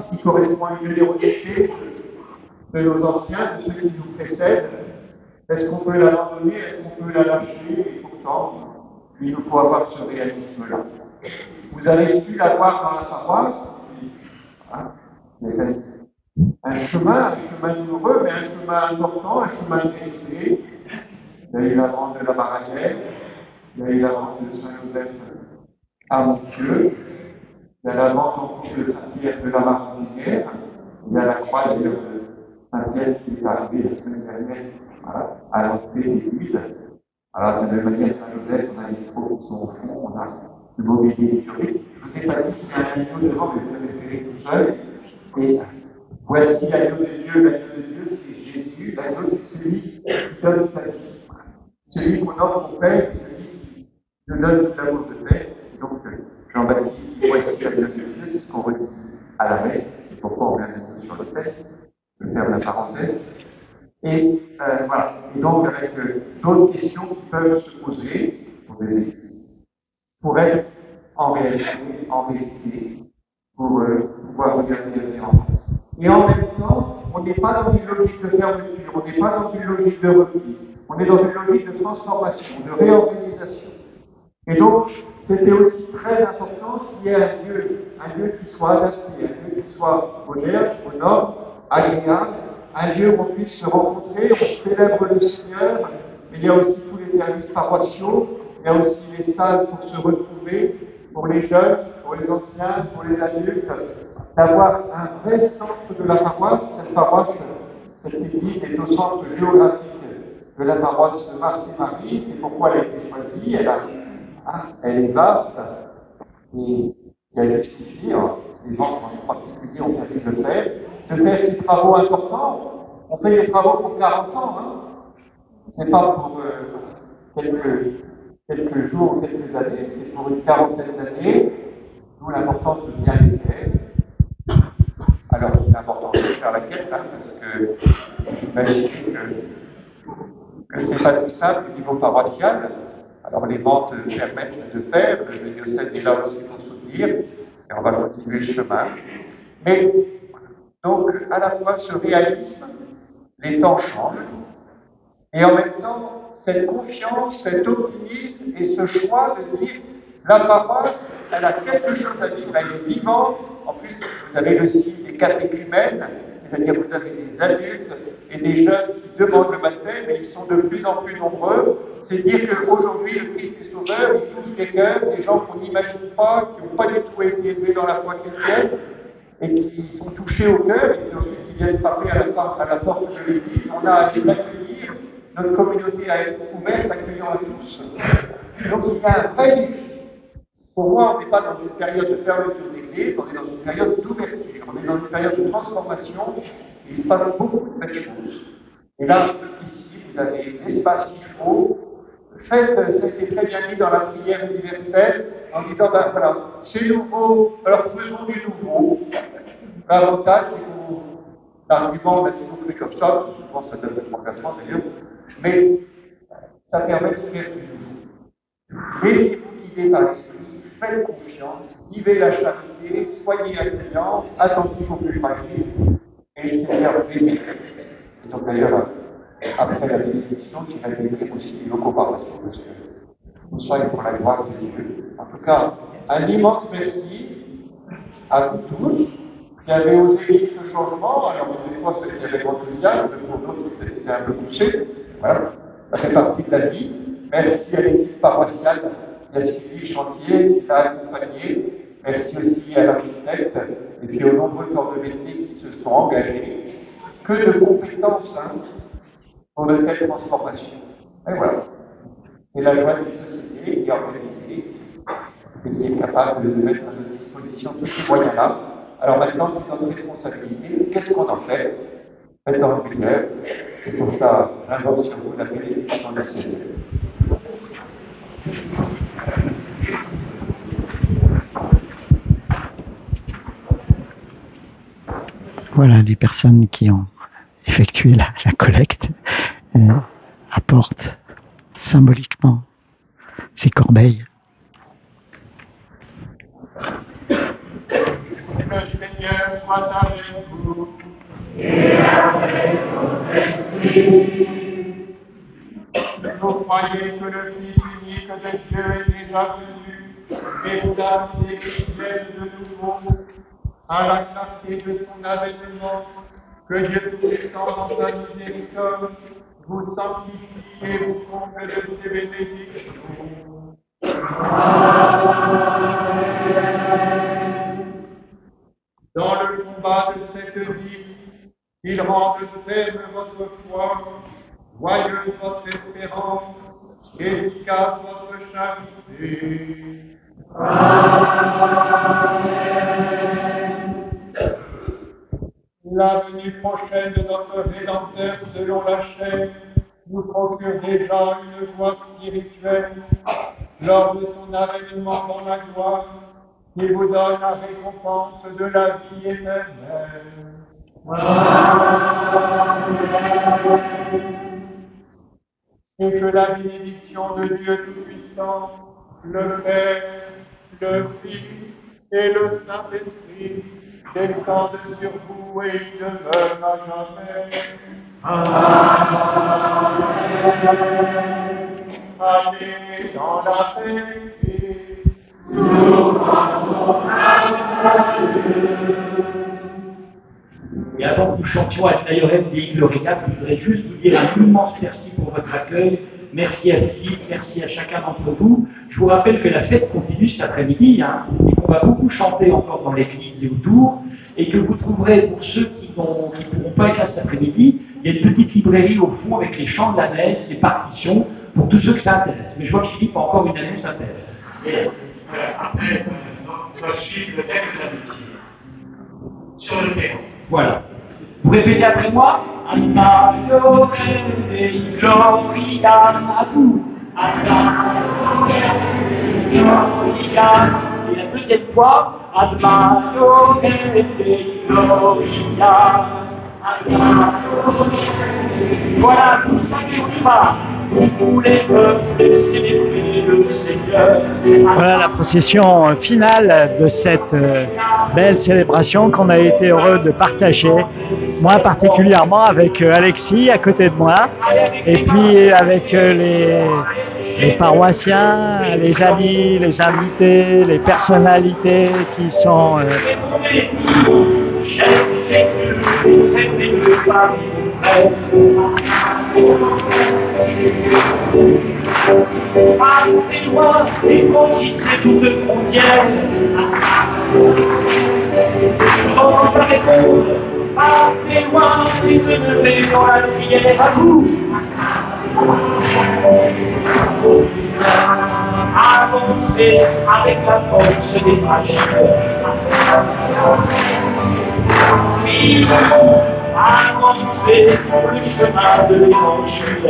Speaker 3: qui correspond à une générosité de nos anciens, de ceux qui nous précèdent. Est-ce qu'on peut l'abandonner? Est-ce qu'on peut la lâcher? Et pourtant, il nous faut avoir ce réalisme-là. Vous avez su l'avoir dans la paroisse, chemin douloureux, mais un chemin important, un chemin vérité. Il y a eu la vente de la Baranière, il y a eu la vente de Saint-Joseph à Montpieu, il y a la vente en cours de Saint-Pierre de la Martinière, il y a la croix de Saint-Pierre qui est arrivée la semaine dernière à l'entrée de l'église. Alors, de la même manière, Saint-Joseph, on a les trous qui sont au fond, on a le mobilier historique. Je ne vous ai pas dit, c'est un agneau devant, mais vous l'avez fait tout seul. Et voici l'agneau de Dieu, c'est Jésus. L'agneau, c'est celui qui donne sa vie. Celui qu'on offre au Père, celui qui nous donne tout l'amour de Père. Et donc, Jean-Baptiste dit, voici l'agneau de Dieu, c'est ce qu'on redit à la messe. C'est pourquoi on vient de sur le texte. Je ferme la parenthèse. Et voilà. Et donc, avec d'autres questions qui peuvent se poser pour les églises, pour être en vérité, pour pouvoir regarder l'avenir en face. Et en même temps, on n'est pas dans une logique de fermeture, on n'est pas dans une logique de repli, on est dans une logique de transformation, de réorganisation. Et donc, c'était aussi très important qu'il y ait un lieu qui soit adapté, un lieu qui soit moderne, aux normes, agréable, un lieu où on puisse se rencontrer, on célèbre le Seigneur, mais il y a aussi tous les services paroissiaux, il y a aussi les salles pour se retrouver, pour les jeunes, pour les anciens, pour les adultes, d'avoir un vrai centre de la paroisse. Cette paroisse, cette église est au centre géographique de la paroisse de Marthe et Marie, c'est pourquoi elle a été choisie, elle est vaste, et elle justifie, les gens en particulier ont permis de le faire ces travaux importants. On fait des travaux pour 40 ans, c'est pas pour quelques jours ou quelques années, c'est pour une quarantaine d'années, d'où l'importance de bien les faire. Alors, l'importance de faire la quête, parce que j'imagine que c'est pas tout simple au niveau paroissial. Alors, les ventes permettent de faire, le diocèse est là aussi pour soutenir, et on va continuer le chemin. Mais, donc, à la fois ce réalisme, les temps changent, et en même temps, cette confiance, cet optimisme et ce choix de dire la paroisse, elle a quelque chose à vivre, elle est vivante. En plus, vous avez le signe des catéchumènes, c'est-à-dire vous avez des adultes et des jeunes qui demandent le baptême, et ils sont de plus en plus nombreux. C'est dire qu'aujourd'hui, le Christ est sauveur, il touche les cœurs, des gens qu'on n'imagine pas, qui n'ont pas du tout été élevés dans la foi chrétienne, et qui sont touchés au cœur, et puis ensuite qui viennent frapper à la porte de l'Église. On a à les accueillir, notre communauté à être ouverte, accueillant à tous. Donc il y a un vrai défi. Pour moi, on n'est pas dans une période de fermeture d'Église, on est dans une période d'ouverture, on est dans une période de transformation, et il se passe beaucoup de belles choses. Et là, ici, vous avez l'espace qu'il faut. Faites, ça a été très bien dit dans la prière universelle, en disant, ben voilà, c'est nouveau, alors faisons du nouveau. L'avantage, c'est que l'argument, on a toujours fait comme ça, souvent ça donne des engagement d'ailleurs, mais ça permet de faire du nouveau. Laissez-vous guider par l'esprit, faites confiance, vivez la charité, soyez accueillants, attentifs aux plus fragiles, et le Seigneur bénit. Et donc d'ailleurs, après la bénédiction, qui va bénir aussi nos comparations, parce que tout ça est pour la gloire de Dieu. En tout cas, un immense merci à vous tous qui avez osé vivre ce changement. Alors, des fois, c'était avec enthousiasme, pour d'autres, c'était un peu poussé. Voilà, ça fait partie de la vie. Merci à l'équipe paroissiale qui a suivi le chantier, qui l'a accompagné. Merci aussi à l'architecte et puis aux nombreux corps de métier qui se sont engagés. Que de compétences pour de telles transformations. Et voilà. C'est la joie d'une société qui est organisée et qui est capable de mettre à notre disposition tous ces moyens-là. Alors maintenant, c'est notre responsabilité. Qu'est-ce qu'on en fait? Mettre en lumière. Et pour ça, j'invoque sur vous la bénédiction du Seigneur.
Speaker 1: Voilà, les personnes qui ont effectué la collecte apportent symboliquement ces corbeilles.
Speaker 3: Le Seigneur soit avec vous.
Speaker 4: Et avec votre esprit.
Speaker 3: Vous croyez que le Fils unique de Dieu est déjà venu et vous a fait fidèles de nouveau à la clarté de son avènement Que Dieu Tout-Puissant dans sa miséricorde vous sanctifie et vous comble de ses bénédictions. Dans le combat de cette vie, qu'il rende ferme votre foi, joyeuse votre espérance, efficace votre charité. La venue prochaine de notre Rédempteur selon la chair nous procure déjà une joie spirituelle lors de son avènement dans la gloire, qui vous donne la récompense de la vie éternelle. Et que la bénédiction de Dieu Tout-Puissant, le Père, le Fils et le Saint-Esprit descendent sur vous et y demeurent à jamais. Amen. Allez dans la paix.
Speaker 12: Et avant que nous chantions à Taïorem Dei Gloria, je voudrais juste vous dire un immense merci pour votre accueil. Merci à Philippe, merci à chacun d'entre vous. Je vous rappelle que la fête continue cet après-midi, et qu'on va beaucoup chanter encore dans l'église et autour, et que vous trouverez, pour ceux qui ne pourront pas être là cet après-midi, il y a une petite librairie au fond avec les chants de la messe, les partitions, pour tous ceux que ça intéresse. Mais je vois que Philippe a encore une annonce à faire.
Speaker 9: Et après, on va suivre le texte de la métier sur le perron.
Speaker 12: Voilà. Vous répétez après moi. Admariore Dei Gloria à vous. Admariore Dei Gloria. Et la deuxième fois. Admariore Dei Gloria. Admariore. Voilà, vous savez, on y va. Vous les peuples célébrer le Seigneur.
Speaker 1: Voilà la procession finale de cette belle célébration qu'on a été heureux de partager, moi particulièrement avec Alexis à côté de moi, et puis avec les paroissiens, les amis, les invités, les personnalités qui sont...
Speaker 12: Partez loin et franchissez toutes frontières. Je t'entends pas répondre. Partez loin et venez dans la prière à vous. Avancez avec la force des fragiles. Vivons, avancez sur le chemin de l'évangile.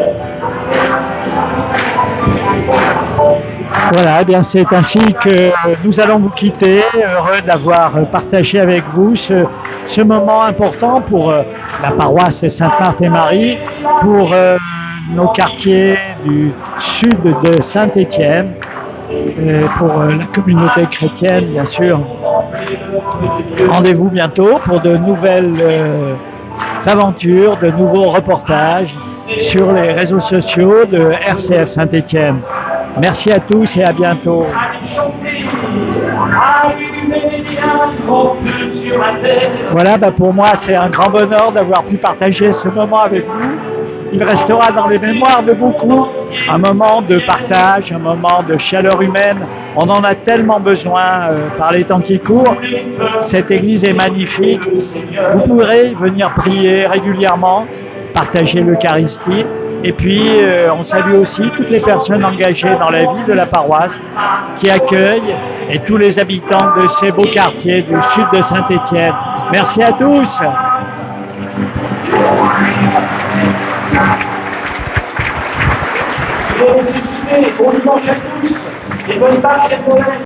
Speaker 1: Voilà, eh bien c'est ainsi que nous allons vous quitter, heureux d'avoir partagé avec vous ce moment important pour la paroisse Sainte-Marthe et Marie, pour nos quartiers du sud de Saint-Étienne, pour la communauté chrétienne bien sûr. Rendez-vous bientôt pour de nouvelles aventures, de nouveaux reportages sur les réseaux sociaux de RCF Saint-Étienne. Merci à tous et à bientôt. Voilà, pour moi c'est un grand bonheur d'avoir pu partager ce moment avec vous. Il restera dans les mémoires de beaucoup, un moment de partage, un moment de chaleur humaine. On en a tellement besoin par les temps qui courent. Cette église est magnifique. Vous pourrez venir prier régulièrement, partager l'Eucharistie. Et puis, on salue aussi toutes les personnes engagées dans la vie de la paroisse qui accueillent et tous les habitants de ces beaux quartiers du sud de Saint-Étienne. Merci à tous.
Speaker 12: Bon dimanche à tous et bonne Pâques.